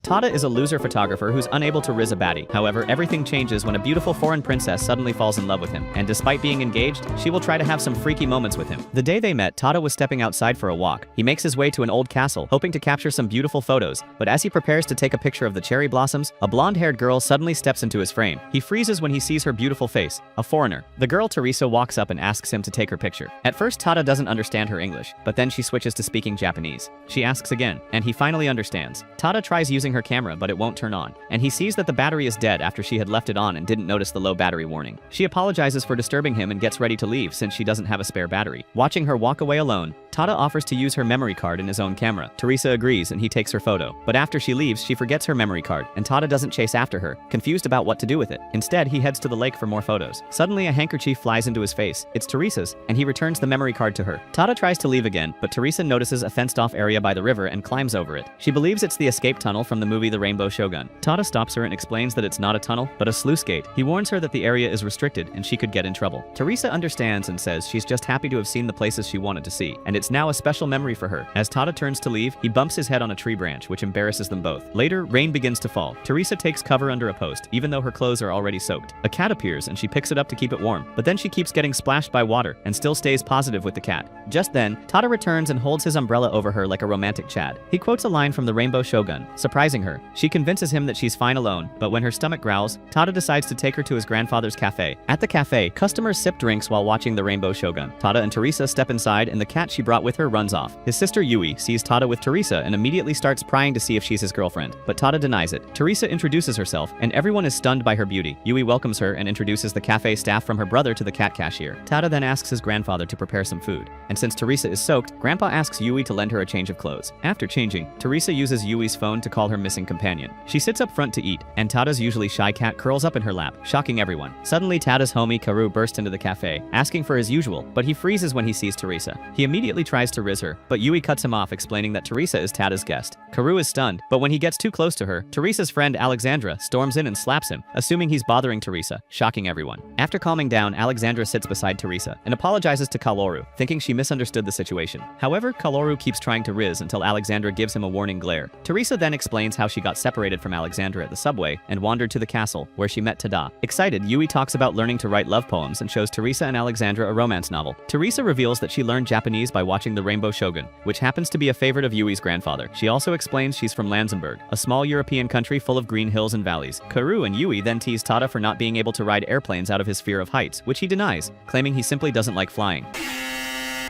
Tada is a loser photographer who's unable to rizz a baddie. However, everything changes when a beautiful foreign princess suddenly falls in love with him, and despite being engaged, she will try to have some freaky moments with him. The day they met, Tada was stepping outside for a walk. He makes his way to an old castle, hoping to capture some beautiful photos, but as he prepares to take a picture of the cherry blossoms, a blonde-haired girl suddenly steps into his frame. He freezes when he sees her beautiful face, a foreigner. The girl Teresa walks up and asks him to take her picture. At first, Tada doesn't understand her English, but then she switches to speaking Japanese. She asks again, and he finally understands. Tada tries using her camera, but it won't turn on, and he sees that the battery is dead after she had left it on and didn't notice the low battery warning. She apologizes for disturbing him and gets ready to leave since she doesn't have a spare battery. Watching her walk away alone, Tada offers to use her memory card in his own camera. Teresa agrees and he takes her photo. But after she leaves, she forgets her memory card, and Tada doesn't chase after her, confused about what to do with it. Instead, he heads to the lake for more photos. Suddenly, a handkerchief flies into his face. It's Teresa's, and he returns the memory card to her. Tada tries to leave again, but Teresa notices a fenced-off area by the river and climbs over it. She believes it's the escape tunnel from the movie The Rainbow Shogun. Tada stops her and explains that it's not a tunnel, but a sluice gate. He warns her that the area is restricted and she could get in trouble. Teresa understands and says she's just happy to have seen the places she wanted to see, and it's now a special memory for her. As Tada turns to leave, he bumps his head on a tree branch, which embarrasses them both. Later, rain begins to fall. Teresa takes cover under a post, even though her clothes are already soaked. A cat appears and she picks it up to keep it warm, but then she keeps getting splashed by water and still stays positive with the cat. Just then, Tada returns and holds his umbrella over her like a romantic Chad. He quotes a line from The Rainbow Shogun, surprising her. She convinces him that she's fine alone, but when her stomach growls, Tada decides to take her to his grandfather's cafe. At the cafe, customers sip drinks while watching The Rainbow Shogun. Tada and Teresa step inside and the cat she brought with her runs off. His sister Yui sees Tada with Teresa and immediately starts prying to see if she's his girlfriend, but Tada denies it. Teresa introduces herself, and everyone is stunned by her beauty. Yui welcomes her and introduces the cafe staff from her brother to the cat cashier. Tada then asks his grandfather to prepare some food, and since Teresa is soaked, Grandpa asks Yui to lend her a change of clothes. After changing, Teresa uses Yui's phone to call her missing companion. She sits up front to eat, and Tada's usually shy cat curls up in her lap, shocking everyone. Suddenly, Tada's homie Karu bursts into the cafe, asking for his usual, but he freezes when he sees Teresa. He immediately tries to rizz her, but Yui cuts him off, explaining that Teresa is Tada's guest. Karu is stunned, but when he gets too close to her, Teresa's friend Alexandra storms in and slaps him, assuming he's bothering Teresa, shocking everyone. After calming down, Alexandra sits beside Teresa and apologizes to Kaloru, thinking she misunderstood the situation. However, Kaloru keeps trying to rizz until Alexandra gives him a warning glare. Teresa then explains how she got separated from Alexandra at the subway and wandered to the castle, where she met Tada. Excited, Yui talks about learning to write love poems and shows Teresa and Alexandra a romance novel. Teresa reveals that she learned Japanese by watching The Rainbow Shogun, which happens to be a favorite of Yui's grandfather. She also explains she's from Lanzenberg, a small European country full of green hills and valleys. Karu and Yui then tease Tada for not being able to ride airplanes out of his fear of heights, which he denies, claiming he simply doesn't like flying.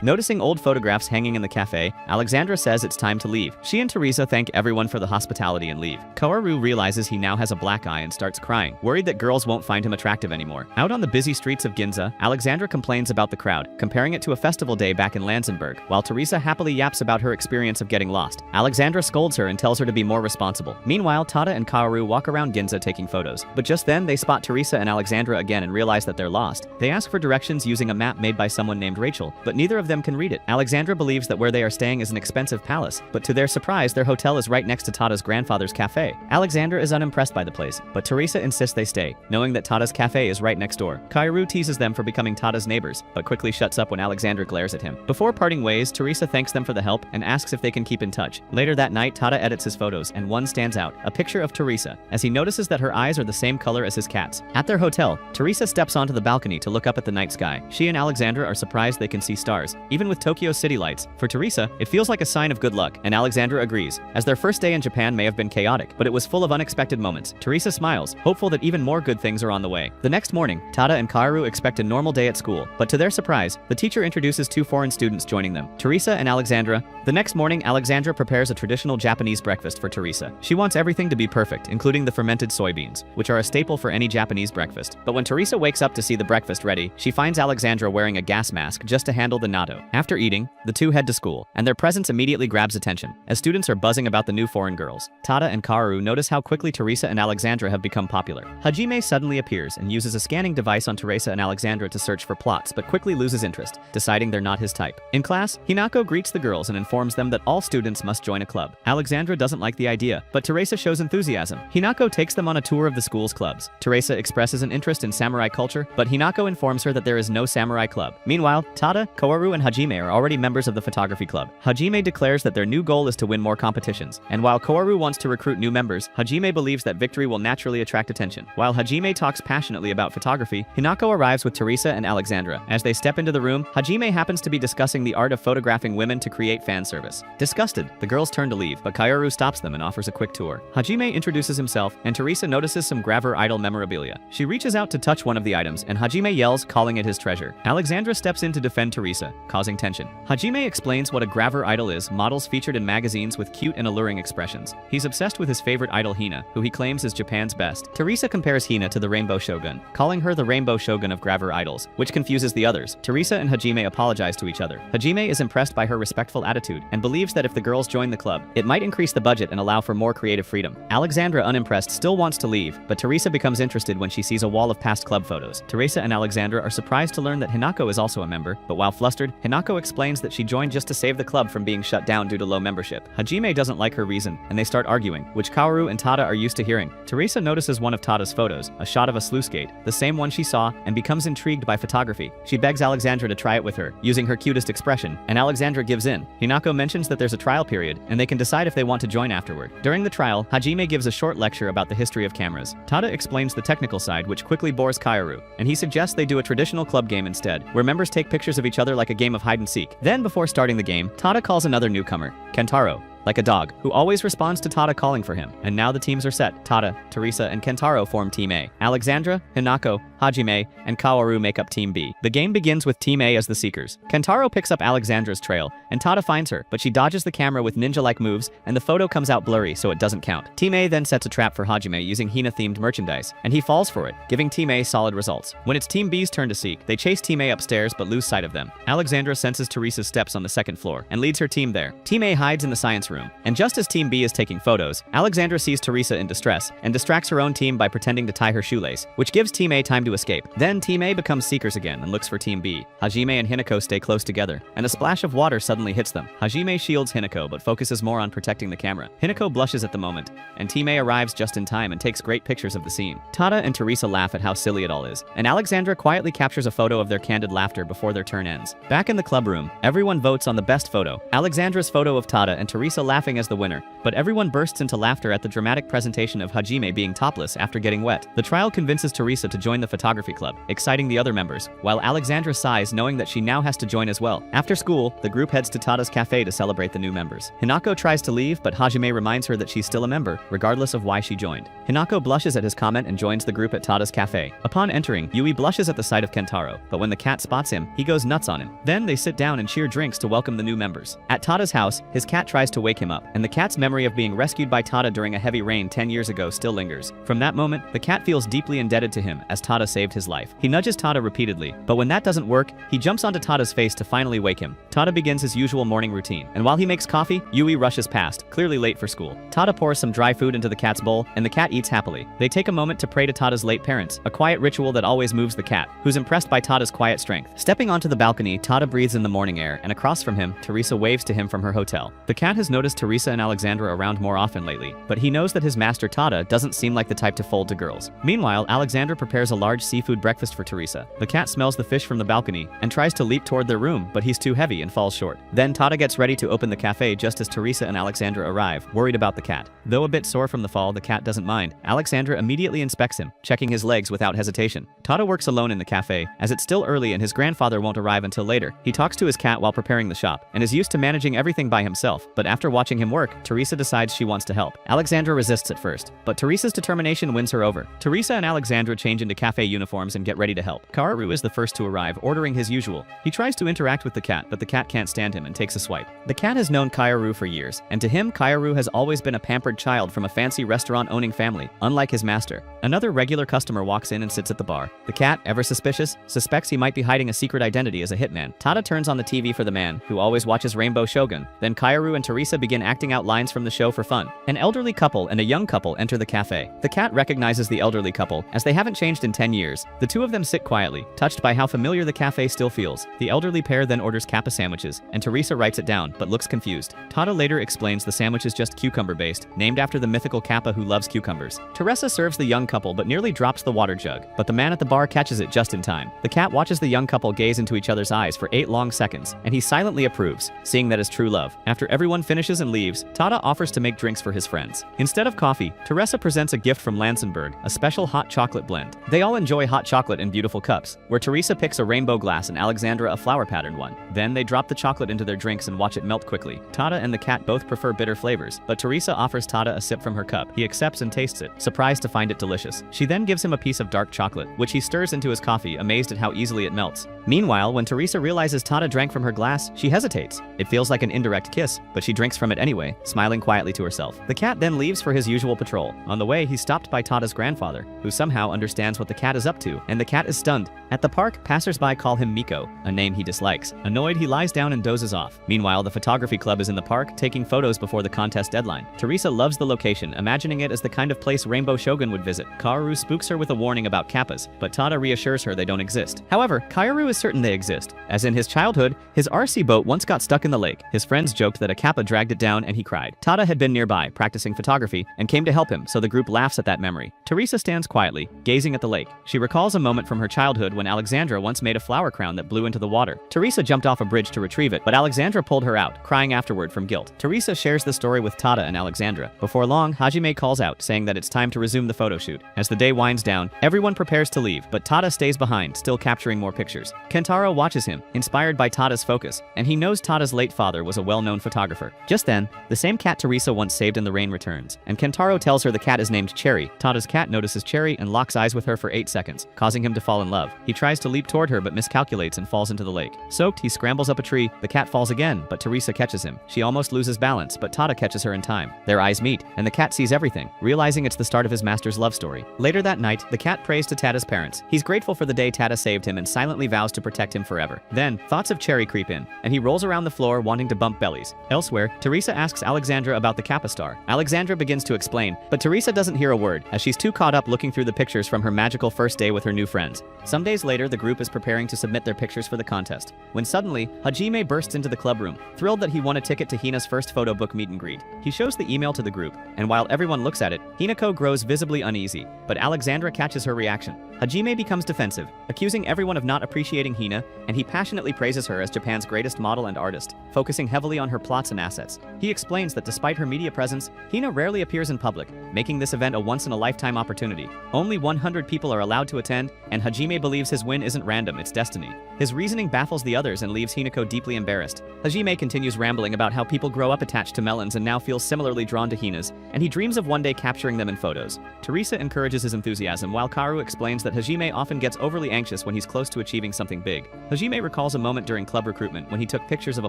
Noticing old photographs hanging in the cafe, Alexandra says it's time to leave. She and Teresa thank everyone for the hospitality and leave. Kaoru realizes he now has a black eye and starts crying, worried that girls won't find him attractive anymore. Out on the busy streets of Ginza, Alexandra complains about the crowd, comparing it to a festival day back in Lanzenberg, while Teresa happily yaps about her experience of getting lost. Alexandra scolds her and tells her to be more responsible. Meanwhile, Tada and Kaoru walk around Ginza taking photos, but just then they spot Teresa and Alexandra again and realize that they're lost. They ask for directions using a map made by someone named Rachel, but neither of them can read it. Alexandra believes that where they are staying is an expensive palace, but to their surprise, their hotel is right next to Tada's grandfather's cafe. Alexandra is unimpressed by the place, but Teresa insists they stay, knowing that Tada's cafe is right next door. Kaoru teases them for becoming Tada's neighbors, but quickly shuts up when Alexandra glares at him. Before parting ways, Teresa thanks them for the help and asks if they can keep in touch. Later that night, Tada edits his photos, and one stands out, a picture of Teresa, as he notices that her eyes are the same color as his cat's. At their hotel, Teresa steps onto the balcony to look up at the night sky. She and Alexandra are surprised they can see stars, even with Tokyo's city lights. For Teresa, it feels like a sign of good luck, and Alexandra agrees, as their first day in Japan may have been chaotic, but it was full of unexpected moments. Teresa smiles, hopeful that even more good things are on the way. The next morning, Tada and Kaoru expect a normal day at school, but to their surprise, the teacher introduces two foreign students joining them, Teresa and Alexandra. The next morning, Alexandra prepares a traditional Japanese breakfast for Teresa. She wants everything to be perfect, including the fermented soybeans, which are a staple for any Japanese breakfast. But when Teresa wakes up to see the breakfast ready, she finds Alexandra wearing a gas mask just to handle the natto. After eating, the two head to school, and their presence immediately grabs attention, as students are buzzing about the new foreign girls. Tada and Kaoru notice how quickly Teresa and Alexandra have become popular. Hajime suddenly appears and uses a scanning device on Teresa and Alexandra to search for plots, but quickly loses interest, deciding they're not his type. In class, Hinako greets the girls and informs them that all students must join a club. Alexandra doesn't like the idea, but Teresa shows enthusiasm. Hinako takes them on a tour of the school's clubs. Teresa expresses an interest in samurai culture, but Hinako informs her that there is no samurai club. Meanwhile, Tada, Kaoru, and Hajime are already members of the photography club. Hajime declares that their new goal is to win more competitions, and while Kaoru wants to recruit new members, Hajime believes that victory will naturally attract attention. While Hajime talks passionately about photography, Hinako arrives with Teresa and Alexandra. As they step into the room, Hajime happens to be discussing the art of photographing women to create fan service. Disgusted, the girls turn to leave, but Kaoru stops them and offers a quick tour. Hajime introduces himself, and Teresa notices some Graver idol memorabilia. She reaches out to touch one of the items, and Hajime yells, calling it his treasure. Alexandra steps in to defend Teresa, causing tension. Hajime explains what a Graver idol is, models featured in magazines with cute and alluring expressions. He's obsessed with his favorite idol Hina, who he claims is Japan's best. Teresa compares Hina to the Rainbow Shogun, calling her the Rainbow Shogun of Graver idols, which confuses the others. Teresa and Hajime apologize to each other. Hajime is impressed by her respectful attitude and believes that if the girls join the club, it might increase the budget and allow for more creative freedom. Alexandra, unimpressed, still wants to leave, but Teresa becomes interested when she sees a wall of past club photos. Teresa and Alexandra are surprised to learn that Hinako is also a member, but while flustered, Hinako explains that she joined just to save the club from being shut down due to low membership. Hajime doesn't like her reason, and they start arguing, which Kaoru and Tada are used to hearing. Teresa notices one of Tada's photos, a shot of a sluice gate, the same one she saw, and becomes intrigued by photography. She begs Alexandra to try it with her, using her cutest expression, and Alexandra gives in. Hinako mentions that there's a trial period, and they can decide if they want to join afterward. During the trial, Hajime gives a short lecture about the history of cameras. Tada explains the technical side, which quickly bores Kaoru, and he suggests they do a traditional club game instead, where members take pictures of each other like a game of hide and seek. Then, before starting the game, Tada calls another newcomer, Kentaro, like a dog, who always responds to Tada calling for him. And now the teams are set. Tada, Teresa, and Kentaro form Team A. Alexandra, Hinako, Hajime, and Kaoru make up Team B. The game begins with Team A as the seekers. Kentaro picks up Alexandra's trail, and Tada finds her, but she dodges the camera with ninja-like moves, and the photo comes out blurry, so it doesn't count. Team A then sets a trap for Hajime using Hina-themed merchandise, and he falls for it, giving Team A solid results. When it's Team B's turn to seek, they chase Team A upstairs but lose sight of them. Alexandra senses Teresa's steps on the second floor, and leads her team there. Team A hides in the science room, and just as Team B is taking photos, Alexandra sees Teresa in distress, and distracts her own team by pretending to tie her shoelace, which gives Team A time to escape. Then Team A becomes seekers again and looks for Team B. Hajime and Hinako stay close together, and a splash of water suddenly hits them. Hajime shields Hinako but focuses more on protecting the camera. Hinako blushes at the moment, and Team A arrives just in time and takes great pictures of the scene. Tada and Teresa laugh at how silly it all is, and Alexandra quietly captures a photo of their candid laughter before their turn ends. Back in the club room, everyone votes on the best photo. Alexandra's photo of Tada and Teresa laughing as the winner, but everyone bursts into laughter at the dramatic presentation of Hajime being topless after getting wet. The trial convinces Teresa to join the photography club, exciting the other members, while Alexandra sighs knowing that she now has to join as well. After school, the group heads to Tada's cafe to celebrate the new members. Hinako tries to leave, but Hajime reminds her that she's still a member, regardless of why she joined. Hinako blushes at his comment and joins the group at Tada's cafe. Upon entering, Yui blushes at the sight of Kentaro, but when the cat spots him, he goes nuts on him. Then they sit down and cheer drinks to welcome the new members. At Tada's house, his cat tries to wake him up, and the cat's memory of being rescued by Tada during a heavy rain 10 years ago still lingers. From that moment, the cat feels deeply indebted to him as Tada saved his life. He nudges Tada repeatedly, but when that doesn't work, he jumps onto Tada's face to finally wake him. Tada begins his usual morning routine, and while he makes coffee, Yui rushes past, clearly late for school. Tada pours some dry food into the cat's bowl, and the cat eats happily. They take a moment to pray to Tada's late parents, a quiet ritual that always moves the cat, who's impressed by Tada's quiet strength. Stepping onto the balcony, Tada breathes in the morning air, and across from him, Teresa waves to him from her hotel. The cat has noticed Teresa and Alexandra around more often lately, but he knows that his master Tada doesn't seem like the type to fold to girls. Meanwhile, Alexandra prepares a large seafood breakfast for Teresa. The cat smells the fish from the balcony and tries to leap toward their room, but he's too heavy and falls short. Then Tada gets ready to open the cafe just as Teresa and Alexandra arrive, worried about the cat. Though a bit sore from the fall, the cat doesn't mind. Alexandra immediately inspects him, checking his legs without hesitation. Tada works alone in the cafe, as it's still early and his grandfather won't arrive until later. He talks to his cat while preparing the shop, and is used to managing everything by himself, but after watching him work, Teresa decides she wants to help. Alexandra resists at first, but Teresa's determination wins her over. Teresa and Alexandra change into cafe uniforms and get ready to help. Kaoru is the first to arrive, ordering his usual. He tries to interact with the cat, but the cat can't stand him and takes a swipe. The cat has known Kaoru for years, and to him, Kaoru has always been a pampered child from a fancy restaurant-owning family, unlike his master. Another regular customer walks in and sits at the bar. The cat, ever suspicious, suspects he might be hiding a secret identity as a hitman. Tada turns on the TV for the man, who always watches Rainbow Shogun. Then Kaoru and Teresa begin acting out lines from from the show for fun. An elderly couple and a young couple enter the cafe. The cat recognizes the elderly couple, as they haven't changed in 10 years. The two of them sit quietly, touched by how familiar the cafe still feels. The elderly pair then orders kappa sandwiches, and Teresa writes it down, but looks confused. Tada later explains the sandwich is just cucumber-based, named after the mythical kappa who loves cucumbers. Teresa serves the young couple but nearly drops the water jug, but the man at the bar catches it just in time. The cat watches the young couple gaze into each other's eyes for 8 long seconds, and he silently approves, seeing that is true love. After everyone finishes and leaves, Tada offers to make drinks for his friends. Instead of coffee, Teresa presents a gift from Lansenberg, a special hot chocolate blend. They all enjoy hot chocolate in beautiful cups, where Teresa picks a rainbow glass and Alexandra a flower-patterned one. Then they drop the chocolate into their drinks and watch it melt quickly. Tada and the cat both prefer bitter flavors, but Teresa offers Tada a sip from her cup. He accepts and tastes it, surprised to find it delicious. She then gives him a piece of dark chocolate, which he stirs into his coffee, amazed at how easily it melts. Meanwhile, when Teresa realizes Tada drank from her glass, she hesitates. It feels like an indirect kiss, but she drinks from it anyway, smiling quietly to herself. The cat then leaves for his usual patrol. On the way, he's stopped by Tada's grandfather, who somehow understands what the cat is up to, and the cat is stunned. At the park, passersby call him Miko, a name he dislikes. Annoyed, he lies down and dozes off. Meanwhile, the photography club is in the park, taking photos before the contest deadline. Teresa loves the location, imagining it as the kind of place Rainbow Shogun would visit. Kaoru spooks her with a warning about kappas, but Tada reassures her they don't exist. However, Kaoru is certain they exist, as in his childhood, his RC boat once got stuck in the lake. His friends joked that a kappa dragged it down and he cried. Tada had been nearby, practicing photography, and came to help him, so the group laughs at that memory. Teresa stands quietly, gazing at the lake. She recalls a moment from her childhood when Alexandra once made a flower crown that blew into the water. Teresa jumped off a bridge to retrieve it, but Alexandra pulled her out, crying afterward from guilt. Teresa shares the story with Tada and Alexandra. Before long, Hajime calls out, saying that it's time to resume the photo shoot. As the day winds down, everyone prepares to leave, but Tada stays behind, still capturing more pictures. Kentaro watches him, inspired by Tada's focus, and he knows Tada's late father was a well-known photographer. Just then, the same cat Teresa once saved in the rain returns, and Kentaro tells her the cat is named Cherry. Tada's cat notices Cherry and locks eyes with her for 8 seconds, causing him to fall in love. He tries to leap toward her but miscalculates and falls into the lake. Soaked, he scrambles up a tree. The cat falls again, but Teresa catches him. She almost loses balance, but Tada catches her in time. Their eyes meet, and the cat sees everything, realizing it's the start of his master's love story. Later that night, the cat prays to Tada's parents. He's grateful for the day Tada saved him and silently vows to protect him forever. Then, thoughts of Cherry creep in, and he rolls around the floor wanting to bump bellies. Elsewhere, Teresa asks Alexandra about the Kappa star. Alexandra begins to explain, but Teresa doesn't hear a word, as she's too caught up looking through the pictures from her magical first day with her new friends. Some days later, the group is preparing to submit their pictures for the contest, when suddenly, Hajime bursts into the club room, thrilled that he won a ticket to Hina's first photo book meet and greet. He shows the email to the group, and while everyone looks at it, Hinako grows visibly uneasy, but Alexandra catches her reaction. Hajime becomes defensive, accusing everyone of not appreciating Hina, and he passionately praises her as Japan's greatest model and artist, focusing heavily on her plots and assets. He explains that despite her media presence, Hina rarely appears in public, making this event a once-in-a-lifetime opportunity. Only 100 people are allowed to attend, and Hajime believes his win isn't random, it's destiny. His reasoning baffles the others and leaves Hinako deeply embarrassed. Hajime continues rambling about how people grow up attached to melons and now feel similarly drawn to Hinas, and he dreams of one day capturing them in photos. Teresa encourages his enthusiasm, while Kaoru explains that Hajime often gets overly anxious when he's close to achieving something big. Hajime recalls a moment during club recruitment when he took pictures of a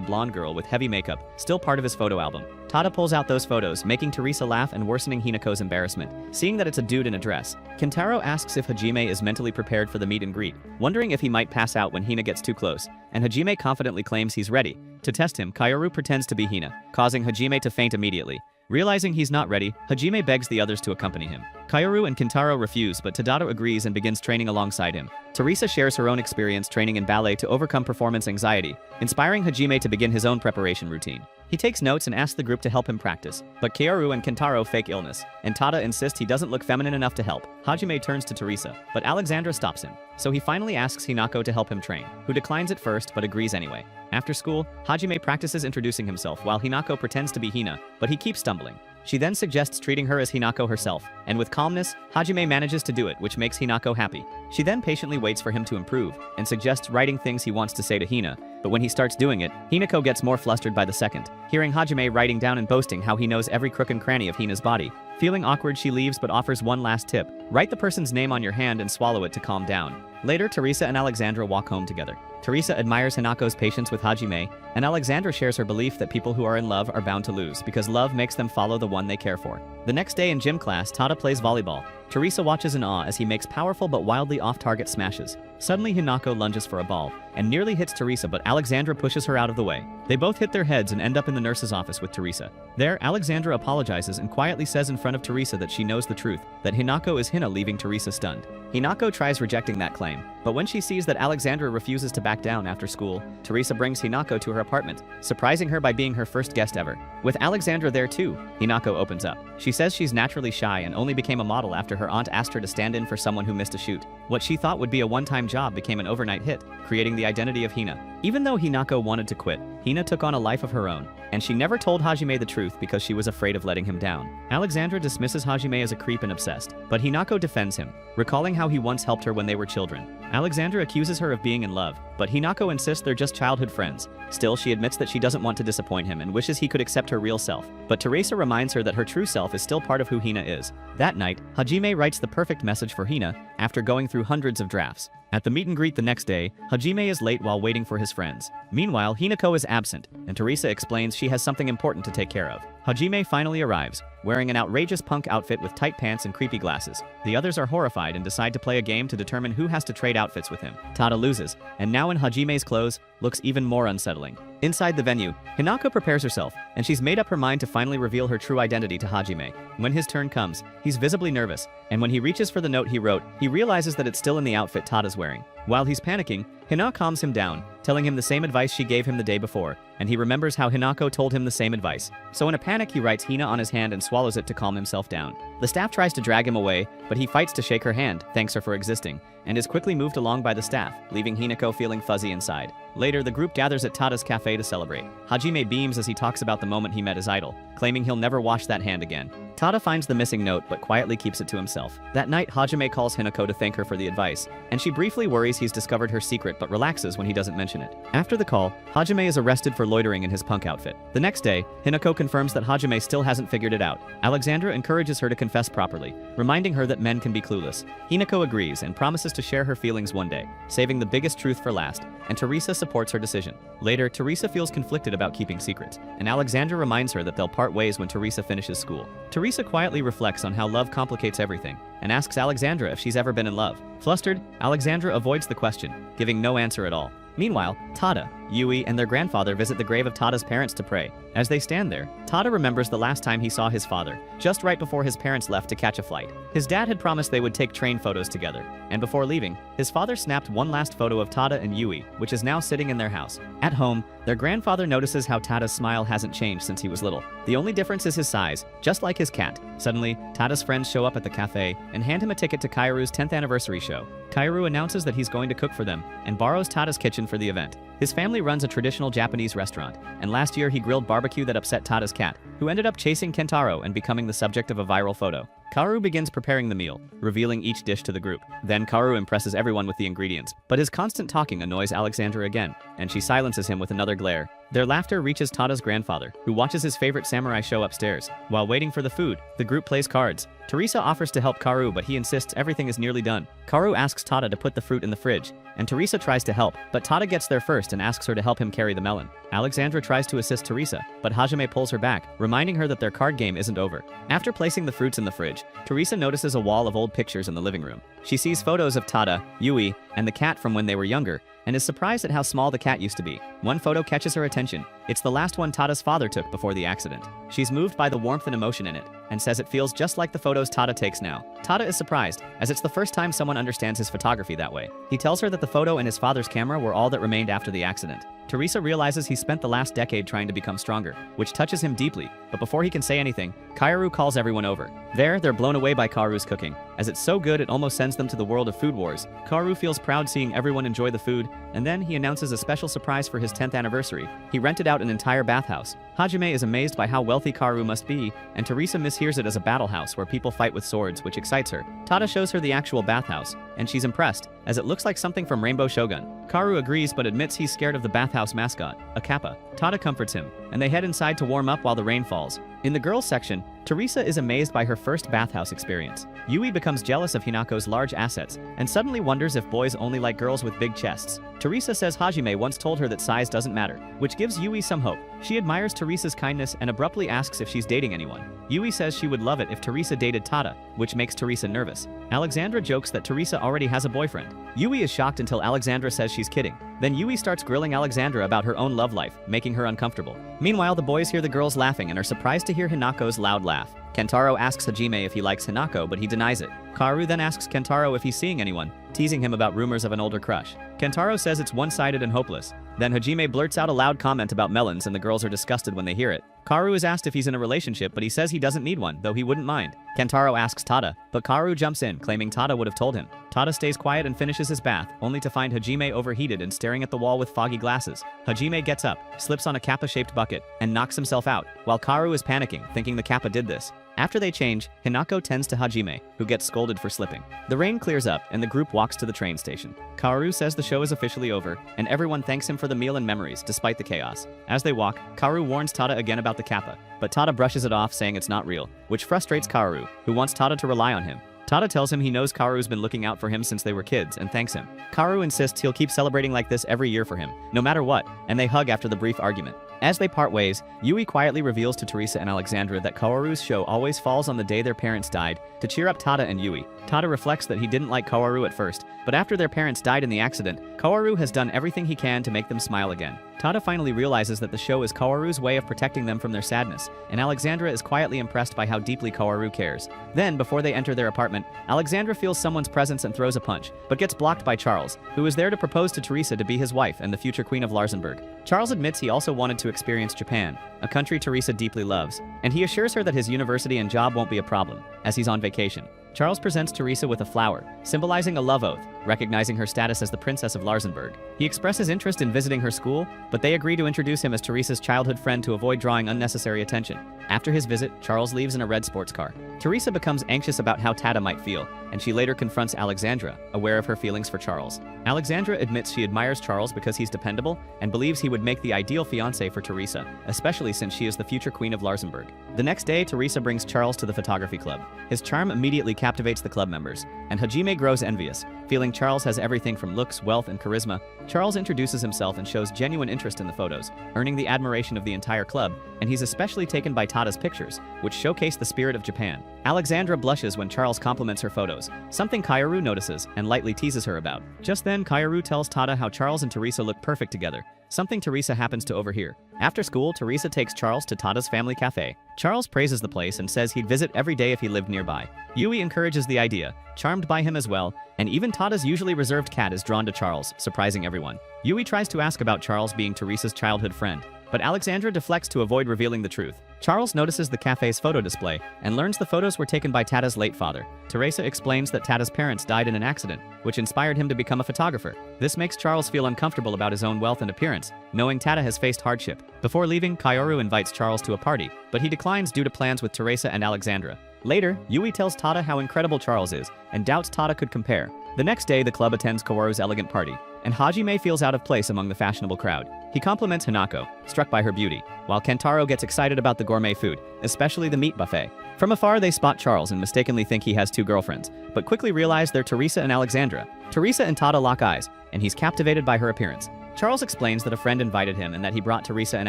blonde girl with heavy makeup, still part of his photo album. Tada pulls out those photos, making Teresa laugh and worsening Hinako's embarrassment, seeing that it's a dude in a dress. Kentaro asks if Hajime is mentally prepared for the meet and greet, wondering if he might pass out when Hina gets too close, and Hajime confidently claims he's ready. To test him, Kaoru pretends to be Hina, causing Hajime to faint immediately. Realizing he's not ready, Hajime begs the others to accompany him. Kaoru and Kentaro refuse, but Tadano agrees and begins training alongside him. Teresa shares her own experience training in ballet to overcome performance anxiety, inspiring Hajime to begin his own preparation routine. He takes notes and asks the group to help him practice, but Kaoru and Kentaro fake illness, and Tada insists he doesn't look feminine enough to help. Hajime turns to Teresa, but Alexandra stops him, so he finally asks Hinako to help him train, who declines at first but agrees anyway. After school, Hajime practices introducing himself while Hinako pretends to be Hina, but he keeps stumbling. She then suggests treating her as Hinako herself, and with calmness, Hajime manages to do it, which makes Hinako happy. She then patiently waits for him to improve, and suggests writing things he wants to say to Hina, but when he starts doing it, Hinako gets more flustered by the second, hearing Hajime writing down and boasting how he knows every crook and cranny of Hina's body. Feeling awkward, she leaves but offers one last tip. Write the person's name on your hand and swallow it to calm down. Later, Teresa and Alexandra walk home together. Teresa admires Hinako's patience with Hajime, and Alexandra shares her belief that people who are in love are bound to lose because love makes them follow the one they care for. The next day in gym class, Tada plays volleyball. Teresa watches in awe as he makes powerful but wildly off-target smashes. Suddenly Hinako lunges for a ball and nearly hits Teresa, but Alexandra pushes her out of the way. They both hit their heads and end up in the nurse's office with Teresa. There, Alexandra apologizes and quietly says in front of Teresa that she knows the truth, that Hinako is Hina, leaving Teresa stunned. Hinako tries rejecting that claim, but when she sees that Alexandra refuses to back down after school, Teresa brings Hinako to her apartment, surprising her by being her first guest ever. With Alexandra there too, Hinako opens up. She says she's naturally shy and only became a model after her aunt asked her to stand in for someone who missed a shoot. What she thought would be a one-time job became an overnight hit, creating the identity of Hina. Even though Hinako wanted to quit, Hina took on a life of her own, and she never told Hajime the truth because she was afraid of letting him down. Alexandra dismisses Hajime as a creep and obsessed, but Hinako defends him, recalling how he once helped her when they were children. Alexandra accuses her of being in love, but Hinako insists they're just childhood friends. Still, she admits that she doesn't want to disappoint him and wishes he could accept her real self, but Teresa reminds her that her true self is still part of who Hina is. That night, Hajime writes the perfect message for Hina after going through hundreds of drafts. At the meet and greet the next day, Hajime is late while waiting for his friends. Meanwhile, Hinako is absent, and Teresa explains she has something important to take care of. Hajime finally arrives, wearing an outrageous punk outfit with tight pants and creepy glasses. The others are horrified and decide to play a game to determine who has to trade outfits with him. Tada loses, and now in Hajime's clothes, looks even more unsettling. Inside the venue, Hinako prepares herself, and she's made up her mind to finally reveal her true identity to Hajime. When his turn comes, he's visibly nervous, and when he reaches for the note he wrote, he realizes that it's still in the outfit Tada's wearing. While he's panicking, Hina calms him down, telling him the same advice she gave him the day before, and he remembers how Hinako told him the same advice. So in a panic, he writes Hina on his hand and swallows it to calm himself down. The staff tries to drag him away, but he fights to shake her hand, thanks her for existing, and is quickly moved along by the staff, leaving Hinako feeling fuzzy inside. Later, the group gathers at Tada's cafe to celebrate. Hajime beams as he talks about the moment he met his idol, claiming he'll never wash that hand again. Tada finds the missing note but quietly keeps it to himself. That night, Hajime calls Hinako to thank her for the advice, and she briefly worries he's discovered her secret but relaxes when he doesn't mention it. After the call, Hajime is arrested for loitering in his punk outfit. The next day, Hinako confirms that Hajime still hasn't figured it out. Alexandra encourages her to confess properly, reminding her that men can be clueless. Hinako agrees and promises to share her feelings one day, saving the biggest truth for last, and Teresa supports her decision. Later, Teresa feels conflicted about keeping secrets, and Alexandra reminds her that they'll part ways when Teresa finishes school. Teresa quietly reflects on how love complicates everything, and asks Alexandra if she's ever been in love. Flustered, Alexandra avoids the question, giving no answer at all. Meanwhile, Tada, Yui, and their grandfather visit the grave of Tada's parents to pray. As they stand there, Tada remembers the last time he saw his father, just right before his parents left to catch a flight. His dad had promised they would take train photos together, and before leaving, his father snapped one last photo of Tada and Yui, which is now sitting in their house. At home, their grandfather notices how Tada's smile hasn't changed since he was little. The only difference is his size, just like his cat. Suddenly, Tada's friends show up at the cafe and hand him a ticket to Kairu's 10th anniversary show. Kairu announces that he's going to cook for them and borrows Tada's kitchen for the event. His family runs a traditional Japanese restaurant, and last year he grilled barbecue that upset Tada's cat, who ended up chasing Kentaro and becoming the subject of a viral photo. Kaoru begins preparing the meal, revealing each dish to the group. Then Kaoru impresses everyone with the ingredients, but his constant talking annoys Alexandra again, and she silences him with another glare. Their laughter reaches Tada's grandfather, who watches his favorite samurai show upstairs. While waiting for the food, the group plays cards. Teresa offers to help Kaoru, but he insists everything is nearly done. Kaoru asks Tada to put the fruit in the fridge, and Teresa tries to help, but Tada gets there first and asks her to help him carry the melon. Alexandra tries to assist Teresa, but Hajime pulls her back, reminding her that their card game isn't over. After placing the fruits in the fridge, Teresa notices a wall of old pictures in the living room. She sees photos of Tada, Yui, and the cat from when they were younger, and is surprised at how small the cat used to be. One photo catches her attention. It's the last one Tada's father took before the accident. She's moved by the warmth and emotion in it, and says it feels just like the photos Tada takes now. Tada is surprised, as it's the first time someone understands his photography that way. He tells her that the photo and his father's camera were all that remained after the accident. Teresa realizes he spent the last decade trying to become stronger, which touches him deeply, but before he can say anything, Kaoru calls everyone over. There, they're blown away by Kaoru's cooking, as it's so good it almost sends them to the world of Food Wars. Kaoru feels proud seeing everyone enjoy the food, and then he announces a special surprise for his 10th anniversary. He rented out an entire bathhouse. Hajime is amazed by how wealthy Kaoru must be, and Teresa mishears it as a battle house where people fight with swords, which excites her. Tada shows her the actual bathhouse, and she's impressed, as it looks like something from Rainbow Shogun. Kaoru agrees but admits he's scared of the bathhouse mascot, a kappa. Tada comforts him, and they head inside to warm up while the rain falls. In the girls section, Teresa is amazed by her first bathhouse experience. Yui becomes jealous of Hinako's large assets, and suddenly wonders if boys only like girls with big chests. Teresa says Hajime once told her that size doesn't matter, which gives Yui some hope. She admires Teresa's kindness and abruptly asks if she's dating anyone. Yui says she would love it if Teresa dated Tada, which makes Teresa nervous. Alexandra jokes that Teresa already has a boyfriend. Yui is shocked until Alexandra says she's kidding. Then Yui starts grilling Alexandra about her own love life, making her uncomfortable. Meanwhile, the boys hear the girls laughing and are surprised to hear Hinako's loud laugh. Kentaro asks Hajime if he likes Hinako, but he denies it. Kaoru then asks Kentaro if he's seeing anyone, teasing him about rumors of an older crush. Kentaro says it's one-sided and hopeless. Then Hajime blurts out a loud comment about melons and the girls are disgusted when they hear it. Kaoru is asked if he's in a relationship, but he says he doesn't need one, though he wouldn't mind. Kentaro asks Tada, but Kaoru jumps in, claiming Tada would have told him. Tada stays quiet and finishes his bath, only to find Hajime overheated and staring at the wall with foggy glasses. Hajime gets up, slips on a kappa-shaped bucket, and knocks himself out, while Kaoru is panicking, thinking the kappa did this. After they change, Hinako tends to Hajime, who gets scolded for slipping. The rain clears up, and the group walks to the train station. Kaoru says the show is officially over, and everyone thanks him for the meal and memories, despite the chaos. As they walk, Kaoru warns Tada again about the kappa, but Tada brushes it off, saying it's not real, which frustrates Kaoru, who wants Tada to rely on him. Tada tells him he knows Kaoru's been looking out for him since they were kids and thanks him. Kaoru insists he'll keep celebrating like this every year for him, no matter what, and they hug after the brief argument. As they part ways, Yui quietly reveals to Teresa and Alexandra that Kaoru's show always falls on the day their parents died, to cheer up Tada and Yui. Tada reflects that he didn't like Kaoru at first, but after their parents died in the accident, Kaoru has done everything he can to make them smile again. Tada finally realizes that the show is Kaoru's way of protecting them from their sadness, and Alexandra is quietly impressed by how deeply Kaoru cares. Then, before they enter their apartment, Alexandra feels someone's presence and throws a punch, but gets blocked by Charles, who is there to propose to Teresa to be his wife and the future queen of Larsenburg. Charles admits he also wanted to experience Japan, a country Teresa deeply loves, and he assures her that his university and job won't be a problem, as he's on vacation. Charles presents Teresa with a flower, symbolizing a love oath, recognizing her status as the princess of Larsenburg. He expresses interest in visiting her school, but they agree to introduce him as Teresa's childhood friend to avoid drawing unnecessary attention. After his visit, Charles leaves in a red sports car. Teresa becomes anxious about how Tada might feel, and she later confronts Alexandra, aware of her feelings for Charles. Alexandra admits she admires Charles because he's dependable and believes he would make the ideal fiancé for Teresa, especially since she is the future queen of Larsenburg. The next day, Teresa brings Charles to the photography club. His charm immediately captivates the club members, and Hajime grows envious. Feeling Charles has everything from looks, wealth, and charisma, Charles introduces himself and shows genuine interest in the photos, earning the admiration of the entire club, and he's especially taken by Tada's pictures, which showcase the spirit of Japan. Alexandra blushes when Charles compliments her photos, something Kaoru notices and lightly teases her about. Just then, Kaoru tells Tada how Charles and Teresa look perfect together, something Teresa happens to overhear. After school, Teresa takes Charles to Tada's family cafe. Charles praises the place and says he'd visit every day if he lived nearby. Yui encourages the idea, charmed by him as well, and even Tada's usually reserved cat is drawn to Charles, surprising everyone. Yui tries to ask about Charles being Teresa's childhood friend, but Alexandra deflects to avoid revealing the truth. Charles notices the cafe's photo display and learns the photos were taken by Tada's late father. Teresa explains that Tada's parents died in an accident, which inspired him to become a photographer. This makes Charles feel uncomfortable about his own wealth and appearance, knowing Tada has faced hardship. Before leaving, Kaoru invites Charles to a party, but he declines due to plans with Teresa and Alexandra. Later, Yui tells Tada how incredible Charles is, and doubts Tada could compare. The next day, the club attends Kaoru's elegant party, and Hajime feels out of place among the fashionable crowd. He compliments Hinako, struck by her beauty, while Kentaro gets excited about the gourmet food, especially the meat buffet. From afar, they spot Charles and mistakenly think he has two girlfriends, but quickly realize they're Teresa and Alexandra. Teresa and Tada lock eyes, and he's captivated by her appearance. Charles explains that a friend invited him and that he brought Teresa and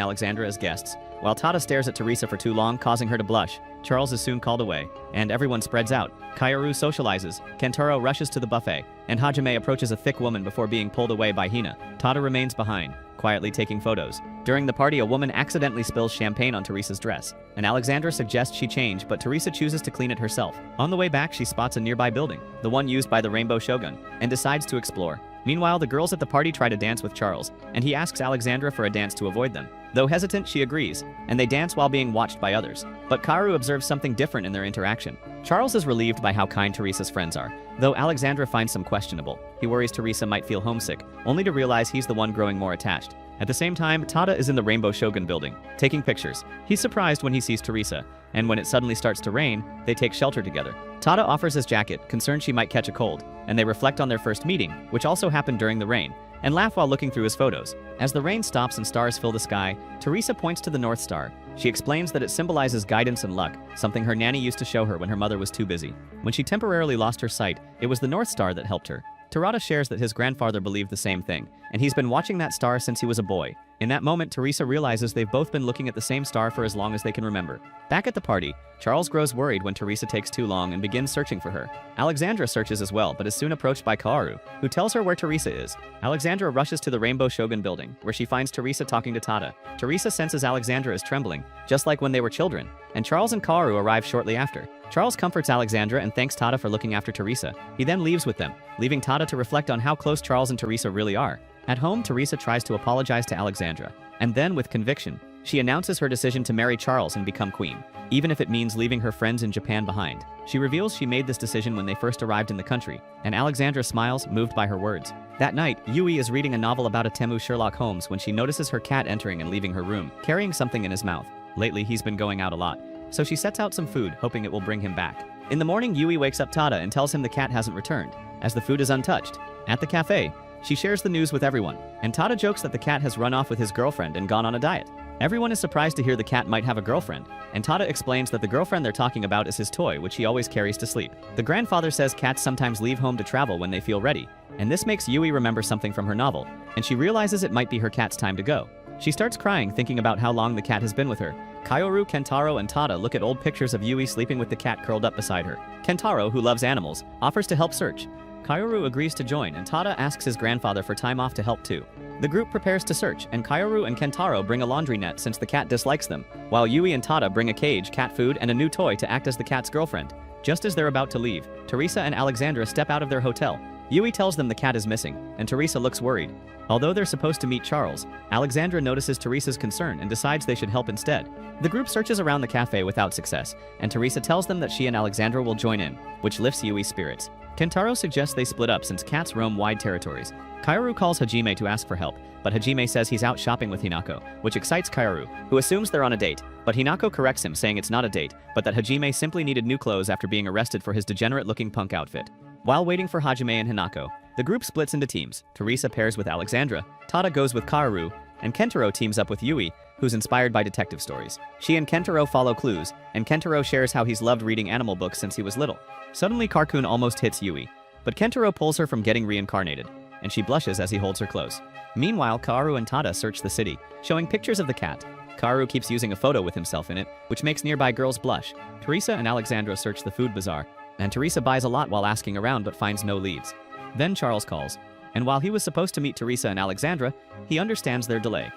Alexandra as guests. While Tada stares at Teresa for too long, causing her to blush, Charles is soon called away, and everyone spreads out. Kaoru socializes, Kentaro rushes to the buffet, and Hajime approaches a thick woman before being pulled away by Hina. Tada remains behind, quietly taking photos. During the party, a woman accidentally spills champagne on Teresa's dress, and Alexandra suggests she change, but Teresa chooses to clean it herself. On the way back, she spots a nearby building, the one used by the Rainbow Shogun, and decides to explore. Meanwhile, the girls at the party try to dance with Charles, and he asks Alexandra for a dance to avoid them. Though hesitant, she agrees, and they dance while being watched by others. But Kaoru observes something different in their interaction. Charles is relieved by how kind Teresa's friends are, though Alexandra finds some questionable. He worries Teresa might feel homesick, only to realize he's the one growing more attached. At the same time, Tada is in the Rainbow Shogun building, taking pictures. He's surprised when he sees Teresa, and when it suddenly starts to rain, they take shelter together. Tada offers his jacket, concerned she might catch a cold, and they reflect on their first meeting, which also happened during the rain, and laugh while looking through his photos. As the rain stops and stars fill the sky, Teresa points to the North Star. She explains that it symbolizes guidance and luck, something her nanny used to show her when her mother was too busy. When she temporarily lost her sight, it was the North Star that helped her. Terada shares that his grandfather believed the same thing, and he's been watching that star since he was a boy. In that moment, Teresa realizes they've both been looking at the same star for as long as they can remember. Back at the party, Charles grows worried when Teresa takes too long and begins searching for her. Alexandra searches as well, but is soon approached by Kaoru, who tells her where Teresa is. Alexandra rushes to the Rainbow Shogun building, where she finds Teresa talking to Tada. Teresa senses Alexandra is trembling, just like when they were children, and Charles and Kaoru arrive shortly after. Charles comforts Alexandra and thanks Tada for looking after Teresa. He then leaves with them, leaving Tada to reflect on how close Charles and Teresa really are. At home, Teresa tries to apologize to Alexandra, and then, with conviction, she announces her decision to marry Charles and become queen, even if it means leaving her friends in Japan behind. She reveals she made this decision when they first arrived in the country, and Alexandra smiles, moved by her words. That night, Yui is reading a novel about a Temu Sherlock Holmes when she notices her cat entering and leaving her room, carrying something in his mouth. Lately, he's been going out a lot, so she sets out some food, hoping it will bring him back. In the morning, Yui wakes up Tada and tells him the cat hasn't returned, as the food is untouched. At the cafe, she shares the news with everyone, and Tada jokes that the cat has run off with his girlfriend and gone on a diet. Everyone is surprised to hear the cat might have a girlfriend, and Tada explains that the girlfriend they're talking about is his toy, which he always carries to sleep. The grandfather says cats sometimes leave home to travel when they feel ready, and this makes Yui remember something from her novel, and she realizes it might be her cat's time to go. She starts crying, thinking about how long the cat has been with her. Kaoru, Kentaro, and Tada look at old pictures of Yui sleeping with the cat curled up beside her. Kentaro, who loves animals, offers to help search. Kaoru agrees to join, and Tada asks his grandfather for time off to help too. The group prepares to search, and Kaoru and Kentaro bring a laundry net since the cat dislikes them, while Yui and Tada bring a cage, cat food, and a new toy to act as the cat's girlfriend. Just as they're about to leave, Teresa and Alexandra step out of their hotel. Yui tells them the cat is missing, and Teresa looks worried. Although they're supposed to meet Charles, Alexandra notices Teresa's concern and decides they should help instead. The group searches around the cafe without success, and Teresa tells them that she and Alexandra will join in, which lifts Yui's spirits. Kentaro suggests they split up since cats roam wide territories. Kaoru calls Hajime to ask for help, but Hajime says he's out shopping with Hinako, which excites Kaoru, who assumes they're on a date. But Hinako corrects him, saying it's not a date, but that Hajime simply needed new clothes after being arrested for his degenerate-looking punk outfit. While waiting for Hajime and Hinako, the group splits into teams. Teresa pairs with Alexandra, Tada goes with Kaoru, and Kentaro teams up with Yui, who's inspired by detective stories. She and Kentaro follow clues, and Kentaro shares how he's loved reading animal books since he was little. Suddenly, Carcoon almost hits Yui, but Kentaro pulls her from getting reincarnated, and she blushes as he holds her close. Meanwhile, Kaoru and Tada search the city, showing pictures of the cat. Kaoru keeps using a photo with himself in it, which makes nearby girls blush. Teresa and Alexandra search the food bazaar, and Teresa buys a lot while asking around but finds no leads. Then Charles calls, and while he was supposed to meet Teresa and Alexandra, he understands their delay.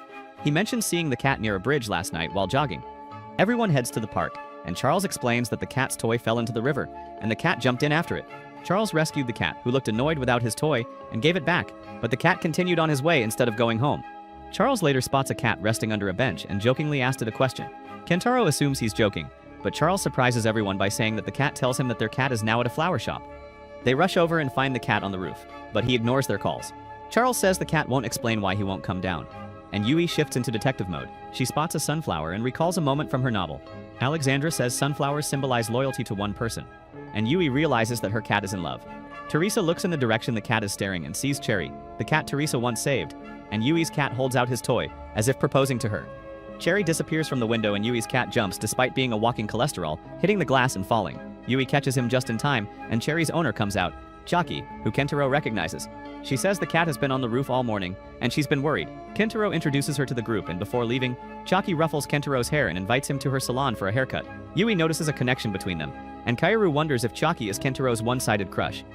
He mentions seeing the cat near a bridge last night while jogging. Everyone heads to the park, and Charles explains that the cat's toy fell into the river, and the cat jumped in after it. Charles rescued the cat, who looked annoyed without his toy, and gave it back, but the cat continued on his way instead of going home. Charles later spots a cat resting under a bench and jokingly asked it a question. Kentaro assumes he's joking, but Charles surprises everyone by saying that the cat tells him that their cat is now at a flower shop. They rush over and find the cat on the roof, but he ignores their calls. Charles says the cat won't explain why he won't come down, and Yui shifts into detective mode. She spots a sunflower and recalls a moment from her novel. Alexandra says sunflowers symbolize loyalty to one person, and Yui realizes that her cat is in love. Teresa looks in the direction the cat is staring and sees Cherry, the cat Teresa once saved, and Yui's cat holds out his toy, as if proposing to her. Cherry disappears from the window and Yui's cat jumps despite being a walking cholesterol, hitting the glass and falling. Yui catches him just in time, and Cherry's owner comes out, Chaki, who Kentaro recognizes. She says the cat has been on the roof all morning, and she's been worried. Kentaro introduces her to the group, and before leaving, Chaki ruffles Kentaro's hair and invites him to her salon for a haircut. Yui notices a connection between them, and Kaoru wonders if Chaki is Kentaro's one-sided crush.